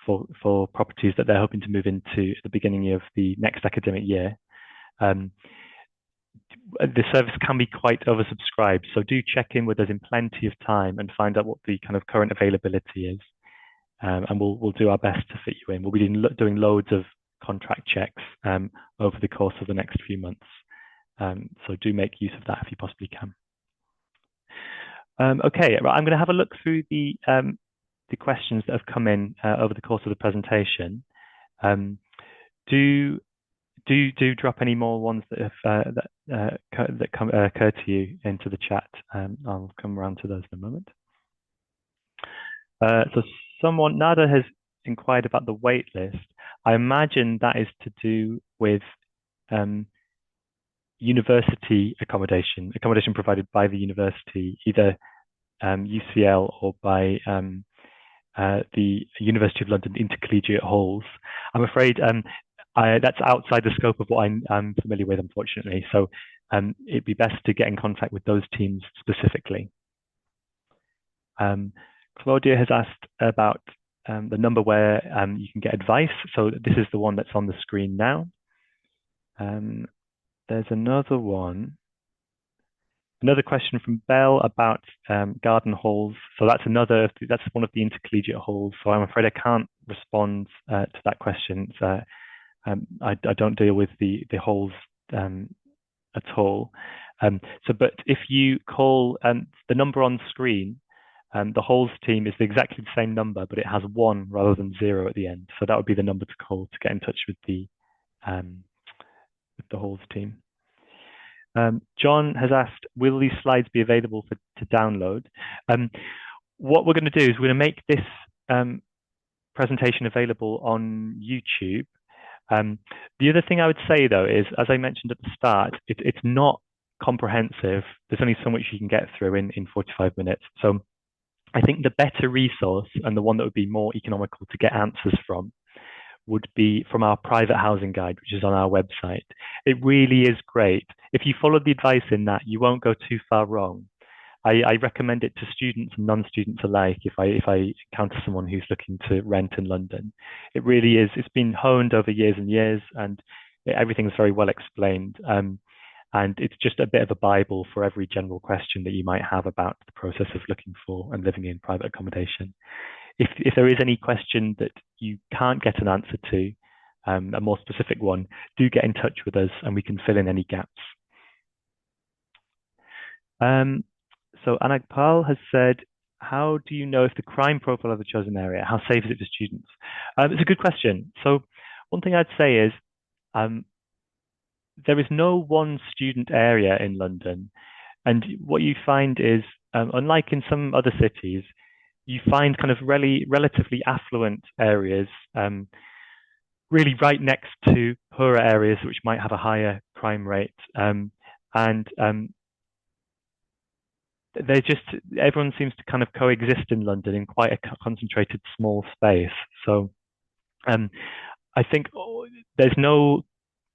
for properties that they're hoping to move into at the beginning of the next academic year, the service can be quite oversubscribed. So do check in with us in plenty of time and find out what the kind of current availability is. And we'll do our best to fit you in. We'll be doing loads of contract checks over the course of the next few months. So do make use of that if you possibly can. Okay, right, I'm going to have a look through the questions that have come in over the course of the presentation. Do drop any more ones that have occur to you into the chat. I'll come around to those in a moment. So Nada has inquired about the wait list. I imagine that is to do with university accommodation provided by the university, either UCL or by the University of London intercollegiate halls. I'm afraid that's outside the scope of what I'm familiar with, unfortunately. So it'd be best to get in contact with those teams specifically. Claudia has asked about the number where you can get advice. So this is the one that's on the screen now. There's another one. Another question from Belle about garden halls. So that's one of the intercollegiate halls. So I'm afraid I can't respond to that question. I don't deal with the halls at all. But if you call the number on screen, the halls team is exactly the same number, but it has 1 rather than 0 at the end. So that would be the number to call to get in touch with the halls team. John has asked, will these slides be available to download? What we're going to do is we're going to make this presentation available on YouTube. The other thing I would say, though, is, as I mentioned at the start, it's not comprehensive. There's only so much you can get through in 45 minutes. So I think the better resource and the one that would be more economical to get answers from would be from our private housing guide, which is on our website. It really is great. If you follow the advice in that, you won't go too far wrong. I recommend it to students and non-students alike if I encounter someone who's looking to rent in London. It really is. It's been honed over years and years, and everything's very well explained. And it's just a bit of a Bible for every general question that you might have about the process of looking for and living in private accommodation. If there is any question that you can't get an answer to, a more specific one, do get in touch with us and we can fill in any gaps. So Anagpal has said, how do you know if the crime profile of the chosen area, how safe is it for students? It's a good question. So one thing I'd say is there is no one student area in London. And what you find is, unlike in some other cities, you find kind of relatively affluent areas really right next to poorer areas which might have a higher crime rate. Everyone seems to kind of coexist in London in quite a concentrated small space. So I think there's no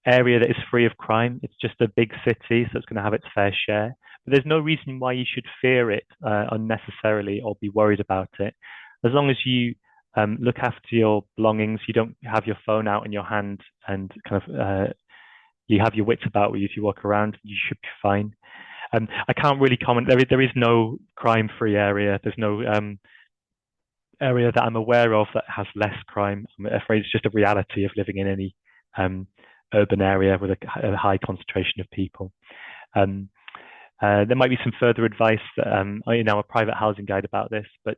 area that is free of crime. It's just a big city, so it's going to have its fair share. But there's no reason why you should fear it unnecessarily or be worried about it. As long as you look after your belongings, you don't have your phone out in your hand and kind of you have your wits about you if you walk around, you should be fine. I can't really comment. There is no crime-free area. There's no area that I'm aware of that has less crime. I'm afraid it's just a reality of living in any urban area with a high concentration of people. There might be some further advice in our private housing guide about this, but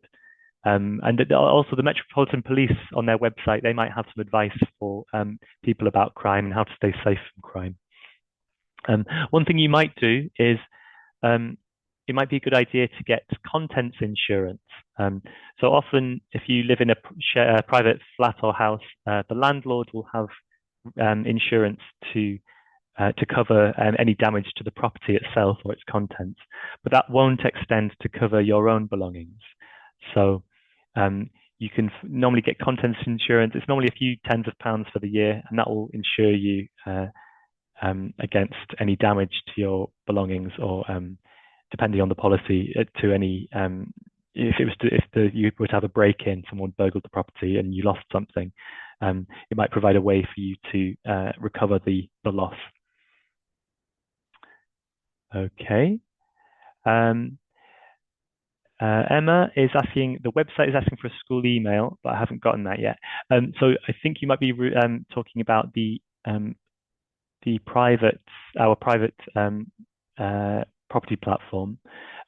and also the Metropolitan Police on their website, they might have some advice for people about crime and how to stay safe from crime. One thing you might do is it might be a good idea to get contents insurance. So often, if you live in a private flat or house, the landlord will have insurance to cover any damage to the property itself or its contents, but that won't extend to cover your own belongings. So you can normally get contents insurance. It's normally a few tens of pounds for the year, and that will insure you against any damage to your belongings, or depending on the policy, to any if you were to have a break-in, someone burgled the property and you lost something, it might provide a way for you to recover the loss. Okay. Emma is asking, the website is asking for a school email, but I haven't gotten that yet. So I think you might be talking about our private property platform.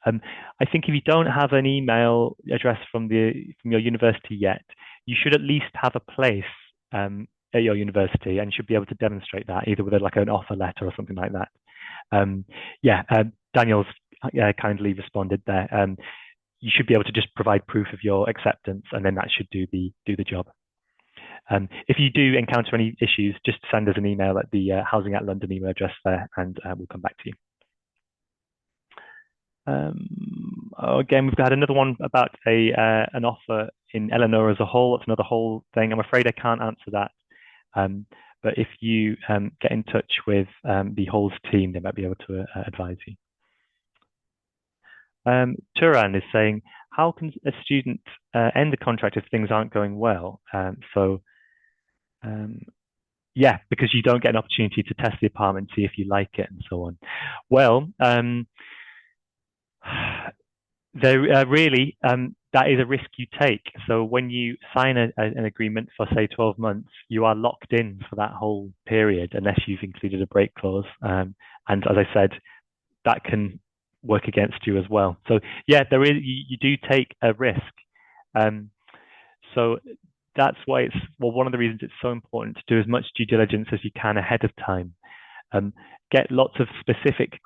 I think if you don't have an email address from your university yet, you should at least have a place at your university, and should be able to demonstrate that either with like an offer letter or something like that. Daniel's kindly responded there. You should be able to just provide proof of your acceptance, and then that should do the job. If you do encounter any issues, just send us an email at the housing@london email address there, and we'll come back to you. Again, we've got another one about an offer in Eleanor as a whole. It's another whole thing. I'm afraid I can't answer that. But if you get in touch with the Halls team, they might be able to advise you. Turan is saying, how can a student end the contract if things aren't going well? Yeah, because you don't get an opportunity to test the apartment, see if you like it, and so on. Well, really, that is a risk you take. So when you sign an agreement for, say, 12 months, you are locked in for that whole period, unless you've included a break clause. And as I said, that can work against you as well. So yeah, you do take a risk. So that's why one of the reasons it's so important to do as much due diligence as you can ahead of time. Get lots of specific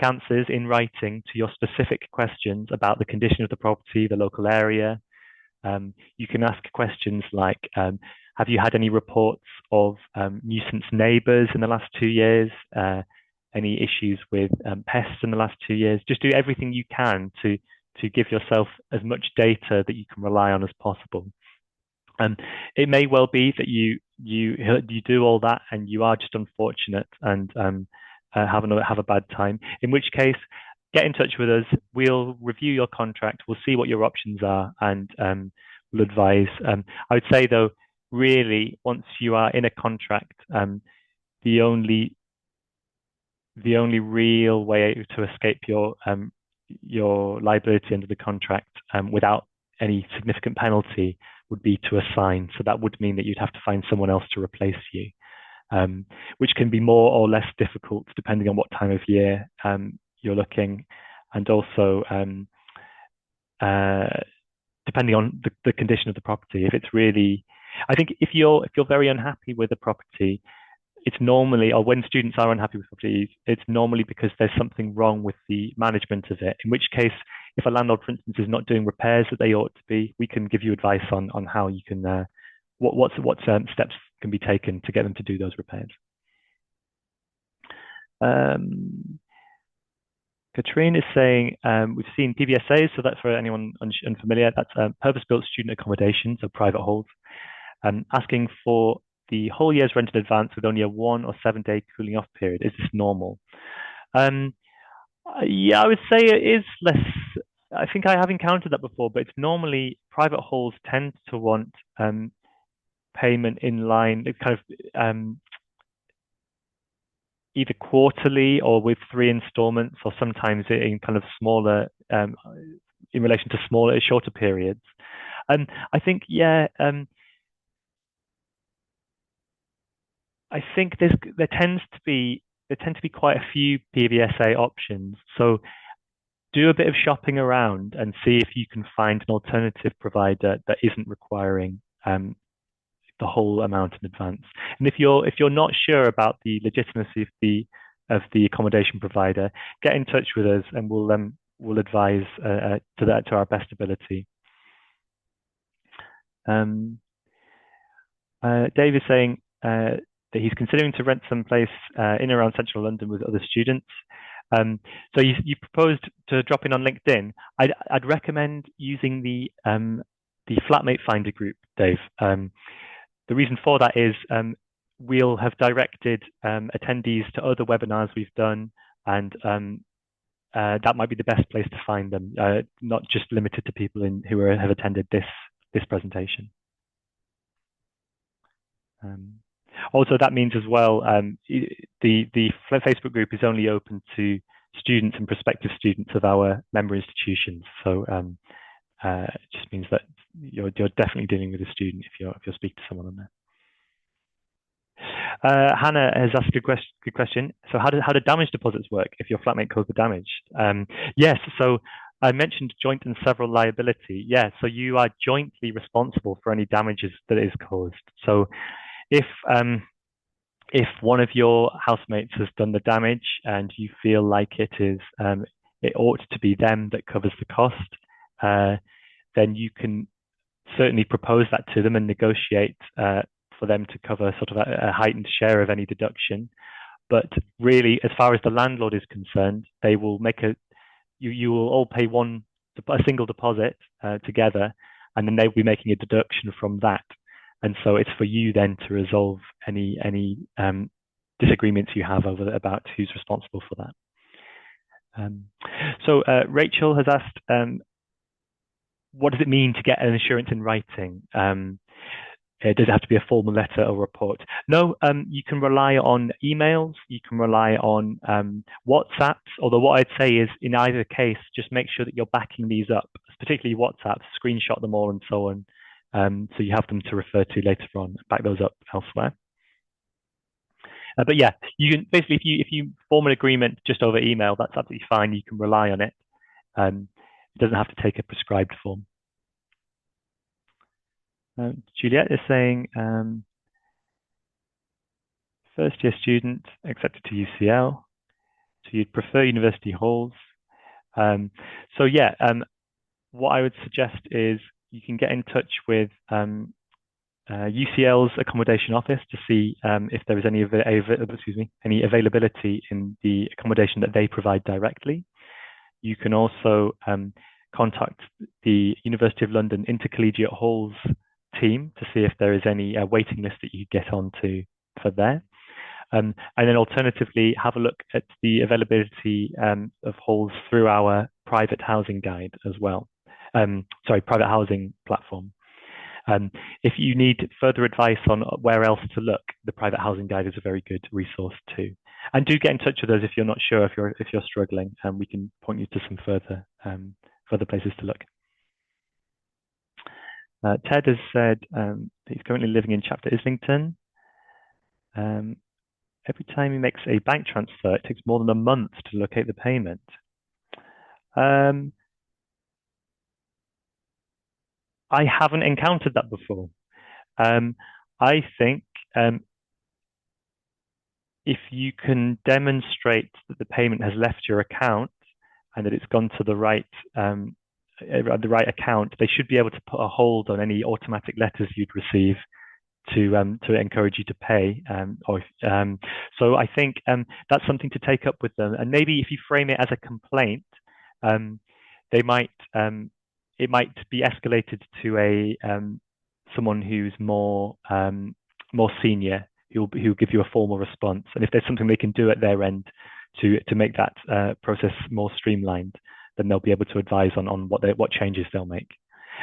answers in writing to your specific questions about the condition of the property, the local area. You can ask questions like, have you had any reports of nuisance neighbours in the last 2 years? Any issues with pests in the last 2 years? Just do everything you can to give yourself as much data that you can rely on as possible. It may well be that you do all that and you are just unfortunate and have a bad time, in which case get in touch with us. We'll review your contract, we'll see what your options are, and we'll advise. I would say though, really, once you are in a contract, the only real way to escape your liability under the contract without any significant penalty would be to assign. So that would mean that you'd have to find someone else to replace you, which can be more or less difficult depending on what time of year you're looking, and also depending on the condition of the property. If it's really, I think if you're very unhappy with the property, it's normally, or when students are unhappy with properties, it's normally because there's something wrong with the management of it. In which case, if a landlord, for instance, is not doing repairs that they ought to be, we can give you advice on how you can, what steps can be taken to get them to do those repairs. Katrine is saying, we've seen PBSAs, so that's for anyone unfamiliar, that's purpose-built student accommodation, so private halls, asking for the whole year's rent in advance with only a 1 or 7 day cooling off period. Is this normal? Yeah, I would say it is less. I think I have encountered that before, but it's normally private halls tend to want payment in line, kind of either quarterly or with 3 installments, or sometimes in kind of smaller, in relation to smaller, shorter periods. I think, yeah, I think there tend to be quite a few PBSA options. So do a bit of shopping around and see if you can find an alternative provider that isn't requiring the whole amount in advance. And if you're not sure about the legitimacy of the of the accommodation provider, get in touch with us, and we'll advise to our best ability. Dave is saying that he's considering to rent some place in and around central London with other students. So you proposed to drop in on LinkedIn. I'd recommend using the flatmate finder group, Dave. The reason for that is we'll have directed attendees to other webinars we've done, and that might be the best place to find them, not just limited to people who have attended this presentation. Also, that means as well, the Facebook group is only open to students and prospective students of our member institutions. So it just means that you're definitely dealing with a student if you'll speak to someone on there. Hannah has asked a good question. So how do damage deposits work if your flatmate codes are damaged? Yes, so I mentioned joint and several liability. Yeah, so you are jointly responsible for any damages that is caused. So if one of your housemates has done the damage and you feel like it ought to be them that covers the cost, then you can certainly propose that to them and negotiate for them to cover sort of a heightened share of any deduction. But really, as far as the landlord is concerned, they will make you will all pay a single deposit together, and then they'll be making a deduction from that. And so it's for you then to resolve any disagreements you have about who's responsible for that. So Rachel has asked, what does it mean to get an assurance in writing? Does it have to be a formal letter or report? No, you can rely on emails, you can rely on WhatsApps, although what I'd say is in either case, just make sure that you're backing these up, particularly WhatsApps, screenshot them all and so on. So you have them to refer to later on, back those up elsewhere. But yeah, you can basically, if you form an agreement just over email, that's absolutely fine. You can rely on it. It doesn't have to take a prescribed form. Juliet is saying, first year student accepted to UCL, so you'd prefer university halls. So yeah, what I would suggest is you can get in touch with UCL's accommodation office to see if there is any availability in the accommodation that they provide directly. You can also contact the University of London Intercollegiate Halls team to see if there is any waiting list that you get onto for there. And then alternatively, have a look at the availability of halls through our private housing guide as well. Private housing platform. If you need further advice on where else to look, the private housing guide is a very good resource too. And do get in touch with us if you're not sure, if you're struggling, and we can point you to some further places to look. Ted has said he's currently living in Chapter Islington. Every time he makes a bank transfer, it takes more than a month to locate the payment. I haven't encountered that before. I think if you can demonstrate that the payment has left your account and that it's gone to the right account, they should be able to put a hold on any automatic letters you'd receive to encourage you to pay. So I think that's something to take up with them. And maybe if you frame it as a complaint, they might it might be escalated to someone who's more senior, who'll give you a formal response. And if there's something they can do at their end to make that process more streamlined, then they'll be able to advise on what changes they'll make.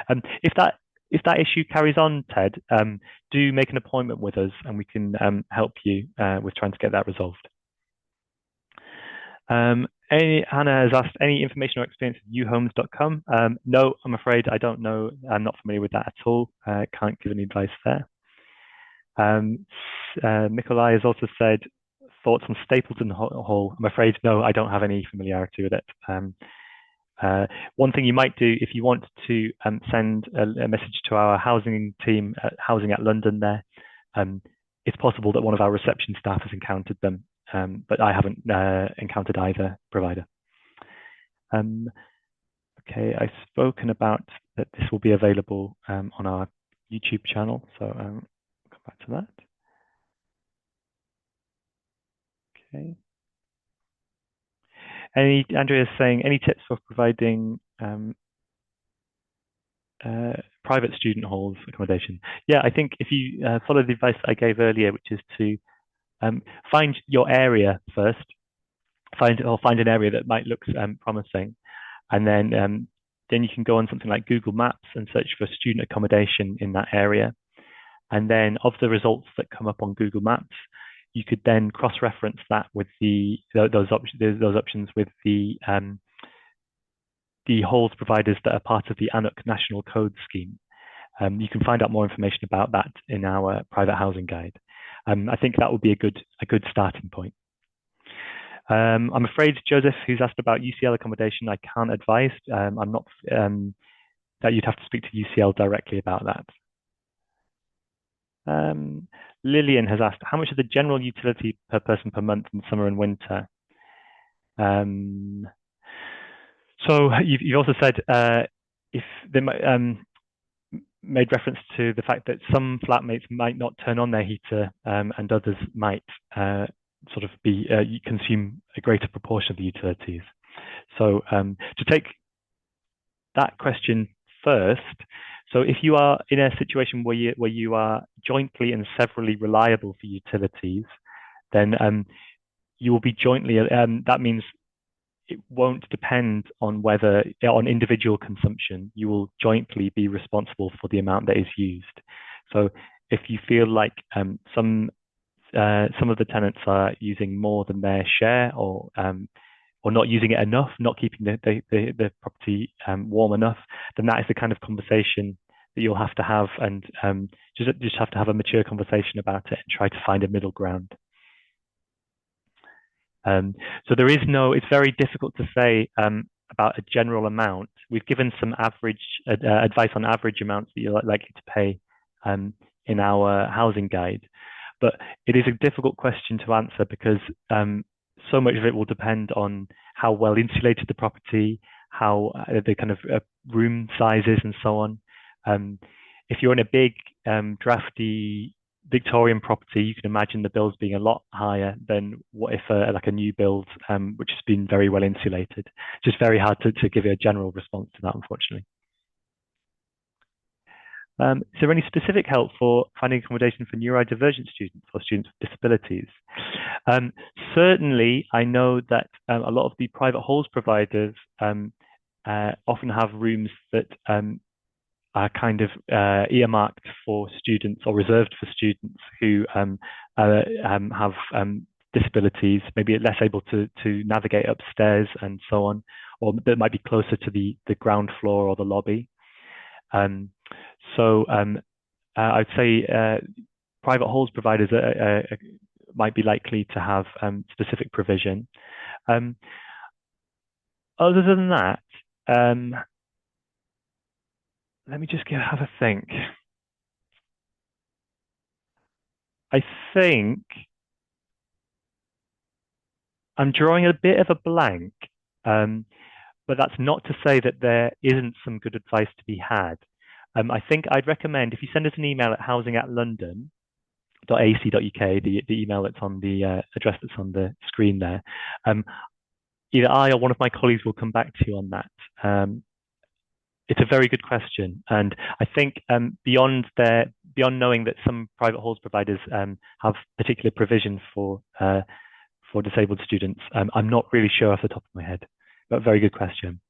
If that issue carries on, Ted, do make an appointment with us, and we can help you with trying to get that resolved. Hannah has asked, any information or experience with uhomes.com? No, I'm afraid I don't know. I'm not familiar with that at all. Can't give any advice there. Nikolai has also said, thoughts on Stapleton Hall? I'm afraid, no, I don't have any familiarity with it. One thing you might do if you want to send a message to our housing team at Housing at London there, it's possible that one of our reception staff has encountered them but I haven't encountered either provider. Okay, I've spoken about that this will be available on our YouTube channel, so come back to that. Okay. Andrea is saying, any tips for providing private student halls accommodation? Yeah, I think if you follow the advice I gave earlier, which is to find your area first, find an area that might look promising, and then you can go on something like Google Maps and search for student accommodation in that area. And then of the results that come up on Google Maps, you could then cross-reference that with those options with the halls providers that are part of the ANUC National Code Scheme. You can find out more information about that in our private housing guide. I think that would be a good starting point. I'm afraid, Joseph, who's asked about UCL accommodation, I can't advise. I'm not that you'd have to speak to UCL directly about that. Lillian has asked, how much is the general utility per person per month in summer and winter? So you've also said if they made reference to the fact that some flatmates might not turn on their heater and others might sort of consume a greater proportion of the utilities. So to take that question first, so if you are in a situation where you are jointly and severally reliable for utilities, then you will be jointly. That means it won't depend on individual consumption. You will jointly be responsible for the amount that is used. So if you feel like some of the tenants are using more than their share, or not using it enough, not keeping the property warm enough, then that is the kind of conversation that you'll have to have, and just have to have a mature conversation about it and try to find a middle ground. So there is it's very difficult to say about a general amount. We've given some average advice on average amounts that you're likely to pay in our housing guide, but it is a difficult question to answer because so much of it will depend on how well insulated the property, how the kind of room sizes and so on. If you're in a big drafty Victorian property, you can imagine the bills being a lot higher than what if like a new build which has been very well insulated. It's just very hard to give you a general response to that, unfortunately. Is there any specific help for finding accommodation for neurodivergent students or students with disabilities? Certainly, I know that a lot of the private halls providers often have rooms that are kind of earmarked for students or reserved for students who have disabilities, maybe less able to navigate upstairs and so on, or that might be closer to the ground floor or the lobby. So I'd say private halls providers might be likely to have specific provision. Other than that, let me just have a think. I think I'm drawing a bit of a blank, but that's not to say that there isn't some good advice to be had. I think I'd recommend if you send us an email at housing@london.ac.uk, the email that's on the address that's on the screen there. Either I or one of my colleagues will come back to you on that. It's a very good question, and I think beyond knowing that some private halls providers have particular provision for disabled students, I'm not really sure off the top of my head. But very good question.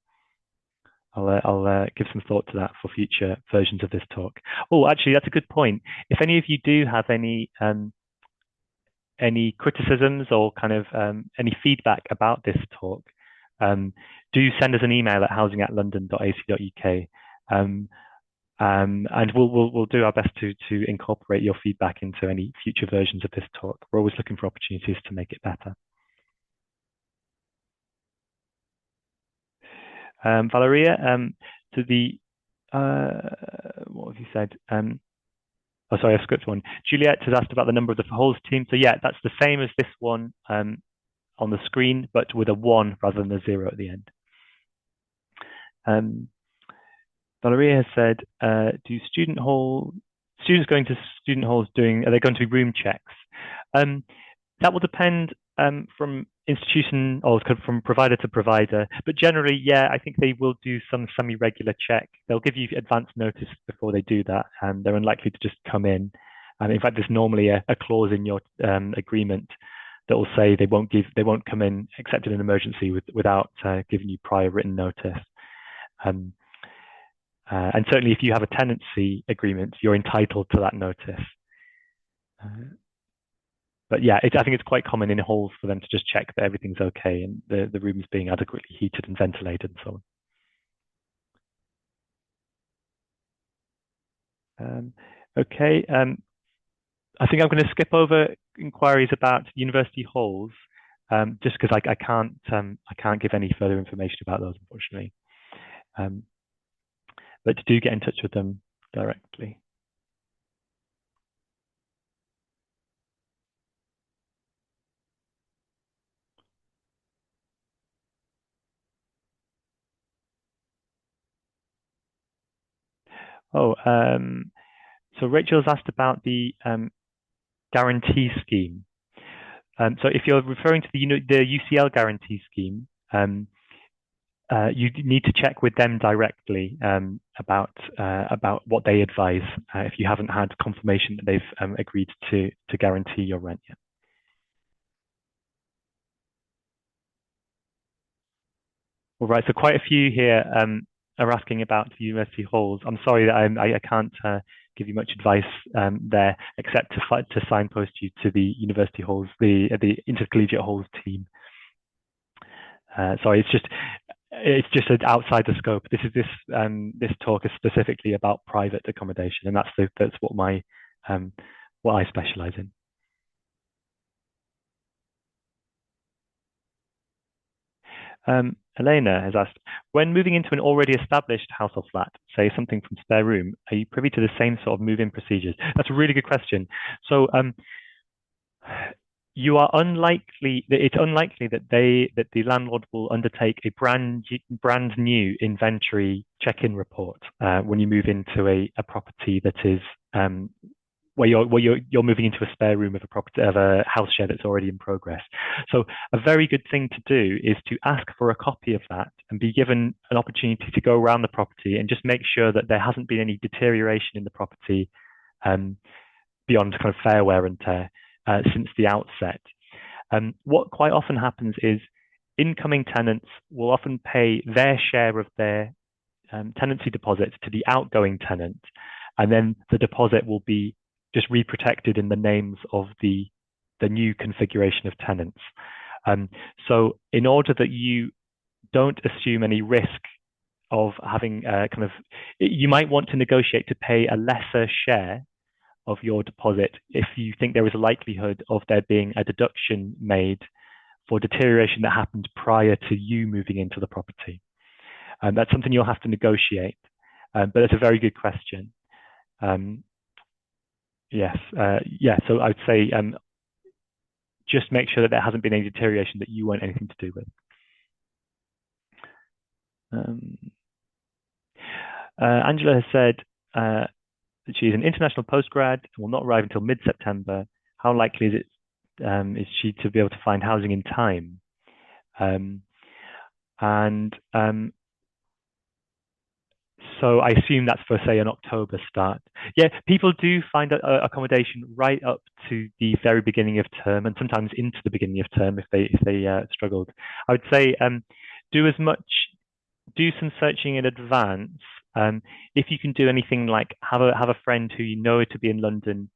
I'll give some thought to that for future versions of this talk. Oh, actually, that's a good point. If any of you do have any criticisms or kind of any feedback about this talk, do send us an email at housing@london.ac.uk, and we'll do our best to incorporate your feedback into any future versions of this talk. We're always looking for opportunities to make it better. Valeria, what have you said? Oh, sorry, I skipped one. Juliet has asked about the number of the holes team. So yeah, that's the same as this one on the screen, but with a 1 rather than a 0 at the end. Valeria has said, do students going to student halls are they going to be room checks? That will depend from institution or from provider to provider, but generally, yeah, I think they will do some semi-regular check. They'll give you advance notice before they do that, and they're unlikely to just come in. And in fact, there's normally a clause in your agreement that will say they won't come in except in an emergency without giving you prior written notice. And certainly, if you have a tenancy agreement, you're entitled to that notice. But yeah, I think it's quite common in halls for them to just check that everything's okay and the room's being adequately heated and ventilated and so on. Okay, I think I'm going to skip over inquiries about university halls, just because I can't give any further information about those, unfortunately. But do get in touch with them directly. Oh, so Rachel's asked about the guarantee scheme. So if you're referring to the UCL guarantee scheme, you need to check with them directly about what they advise if you haven't had confirmation that they've agreed to guarantee your rent yet. All right, so quite a few here are asking about the university halls. I'm sorry that I can't give you much advice there, except to signpost you to the university halls, the intercollegiate halls team. Sorry, it's just outside the scope. This talk is specifically about private accommodation, and that's what I specialize in. Elena has asked, when moving into an already established house or flat, say something from spare room, are you privy to the same sort of move-in procedures? That's a really good question. So it's unlikely that the landlord will undertake a brand new inventory check-in report when you move into a property that is where you're moving into a spare room of a house share that's already in progress. So a very good thing to do is to ask for a copy of that and be given an opportunity to go around the property and just make sure that there hasn't been any deterioration in the property beyond kind of fair wear and tear since the outset. What quite often happens is incoming tenants will often pay their share of their tenancy deposit to the outgoing tenant, and then the deposit will be just reprotected in the names of the new configuration of tenants. So in order that you don't assume any risk of having you might want to negotiate to pay a lesser share of your deposit if you think there is a likelihood of there being a deduction made for deterioration that happened prior to you moving into the property. That's something you'll have to negotiate, but it's a very good question. Yes, so I'd say just make sure that there hasn't been any deterioration that you want anything to do with. Angela has said that she's an international postgrad and will not arrive until mid-September. How likely is she to be able to find housing in time? So I assume that's for, say, an October start. Yeah, people do find accommodation right up to the very beginning of term, and sometimes into the beginning of term if they struggled. I would say do some searching in advance. If you can do anything like have a friend who you know to be in London,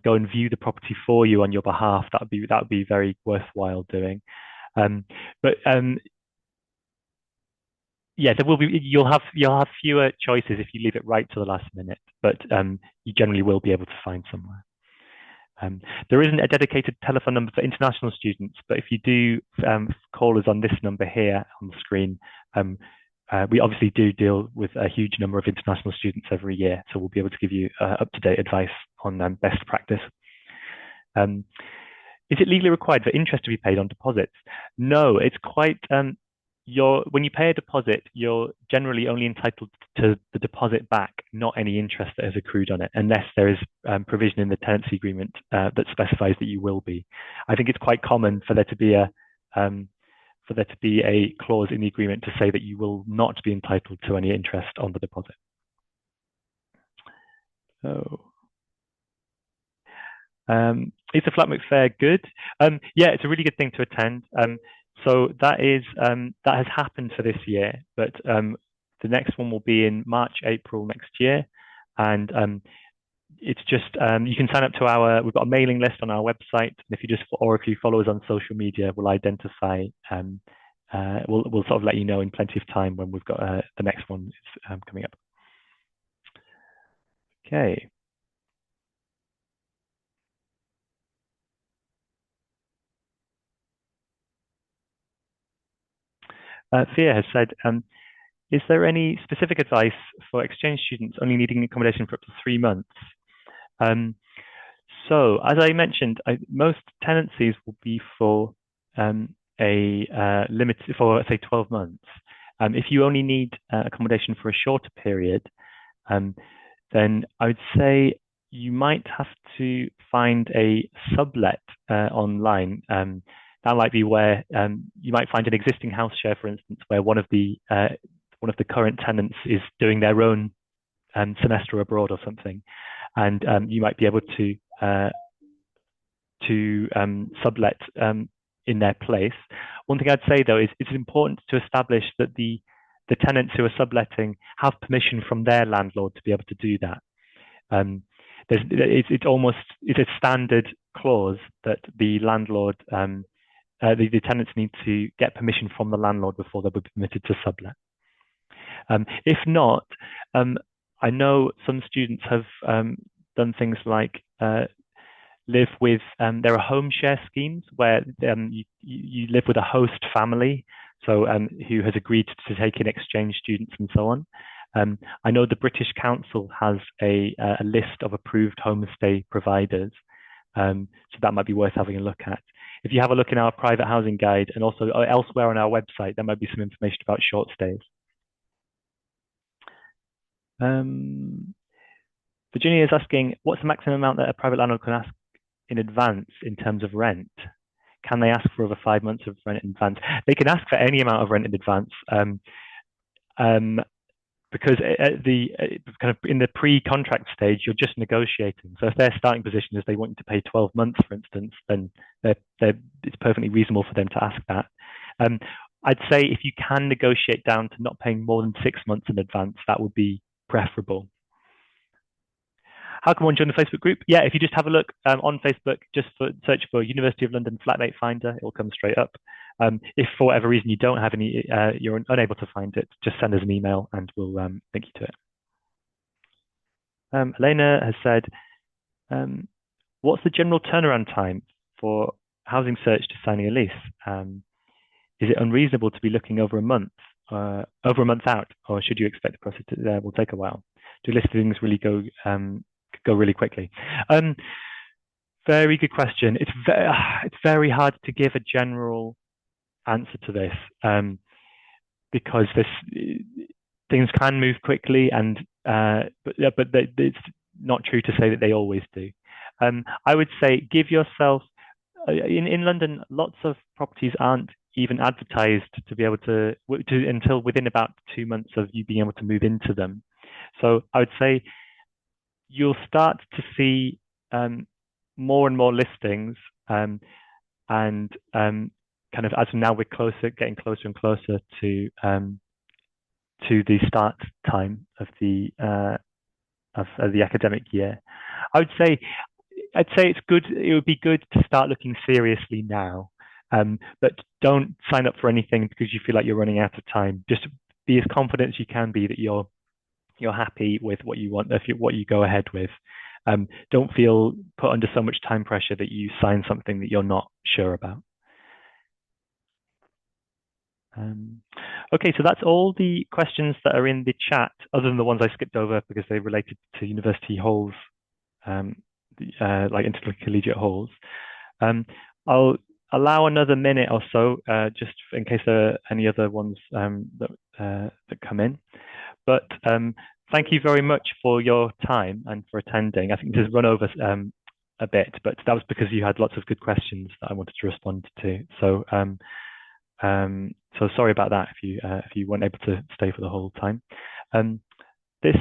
go and view the property for you on your behalf. That would be very worthwhile doing. Yeah, you'll have fewer choices if you leave it right to the last minute, but you generally will be able to find somewhere. There isn't a dedicated telephone number for international students, but if you do call us on this number here on the screen, we obviously do deal with a huge number of international students every year, so we'll be able to give you up-to-date advice on best practice. Is it legally required for interest to be paid on deposits? No, it's quite, when you pay a deposit, you're generally only entitled to the deposit back, not any interest that has accrued on it, unless there is provision in the tenancy agreement that specifies that you will be. I think it's quite common for there to be a clause in the agreement to say that you will not be entitled to any interest on the deposit. So, is the Flatmix Fair good? Yeah, it's a really good thing to attend. So that has happened for this year, but the next one will be in March, April next year, and it's just you can sign up to we've got a mailing list on our website, and if you follow us on social media, we'll identify we'll sort of let you know in plenty of time when we've got the next one is coming up. Okay. Thea has said, is there any specific advice for exchange students only needing accommodation for up to 3 months? So, as I mentioned, most tenancies will be for a limit for, say, 12 months. If you only need accommodation for a shorter period, then I would say you might have to find a sublet online. That might be where you might find an existing house share, for instance, where one of the current tenants is doing their own semester abroad or something, and you might be able to sublet in their place. One thing I'd say though is it's important to establish that the tenants who are subletting have permission from their landlord to be able to do that. It's a standard clause that the landlord, the tenants need to get permission from the landlord before they'll be permitted to sublet. If not, I know some students have done things like live with, there are home share schemes where you live with a host family, so who has agreed to take in exchange students and so on. I know the British Council has a list of approved homestay providers, so that might be worth having a look at. If you have a look in our private housing guide and also elsewhere on our website, there might be some information about short stays. Virginia is asking, what's the maximum amount that a private landlord can ask in advance in terms of rent? Can they ask for over 5 months of rent in advance? They can ask for any amount of rent in advance, because kind of in the pre-contract stage, you're just negotiating. So if their starting position is they want you to pay 12 months, for instance, then it's perfectly reasonable for them to ask that. I'd say if you can negotiate down to not paying more than 6 months in advance, that would be preferable. How can one join the Facebook group? Yeah, if you just have a look on Facebook, just search for University of London Flatmate Finder, it will come straight up. If for whatever reason you don't have any, you're unable to find it, just send us an email and we'll link you to it. Elena has said, what's the general turnaround time for housing search to signing a lease? Is it unreasonable to be looking over a month out, or should you expect the process will take a while? Do listings really go really quickly? Very good question. It's very hard to give a general answer to this because things can move quickly, and but it's not true to say that they always do. I would say give yourself in London, lots of properties aren't even advertised to be able to until within about 2 months of you being able to move into them. So I would say you'll start to see more and more listings, and kind of as now we're getting closer and closer to the start time of the academic year. I'd say it's good. It would be good to start looking seriously now, but don't sign up for anything because you feel like you're running out of time. Just be as confident as you can be that you're happy with what you want, what you go ahead with. Don't feel put under so much time pressure that you sign something that you're not sure about. Okay, so that's all the questions that are in the chat, other than the ones I skipped over because they related to university halls, um, like intercollegiate halls. I'll allow another minute or so, just in case there are any other ones that come in. But thank you very much for your time and for attending. I think this has run over a bit, but that was because you had lots of good questions that I wanted to respond to. So sorry about that if you weren't able to stay for the whole time. Um, this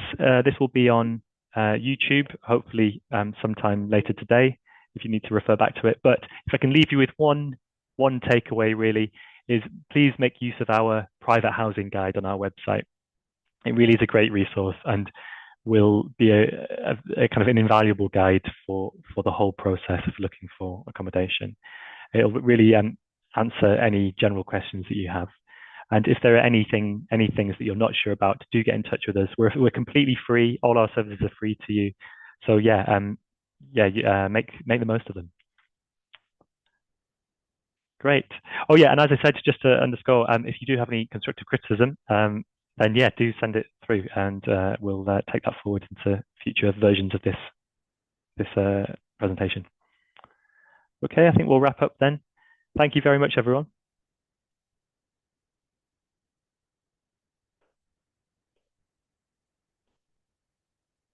will be on YouTube, hopefully sometime later today, if you need to refer back to it. But if I can leave you with one takeaway, really, is please make use of our private housing guide on our website. It really is a great resource and will be a kind of an invaluable guide for the whole process of looking for accommodation. It'll really answer any general questions that you have. And if there are any things that you're not sure about, do get in touch with us. We're completely free. All our services are free to you. So make the most of them. Great. Oh yeah, and as I said, just to underscore, if you do have any constructive criticism, then yeah, do send it through, and we'll take that forward into future versions of this presentation. Okay, I think we'll wrap up then. Thank you very much, everyone.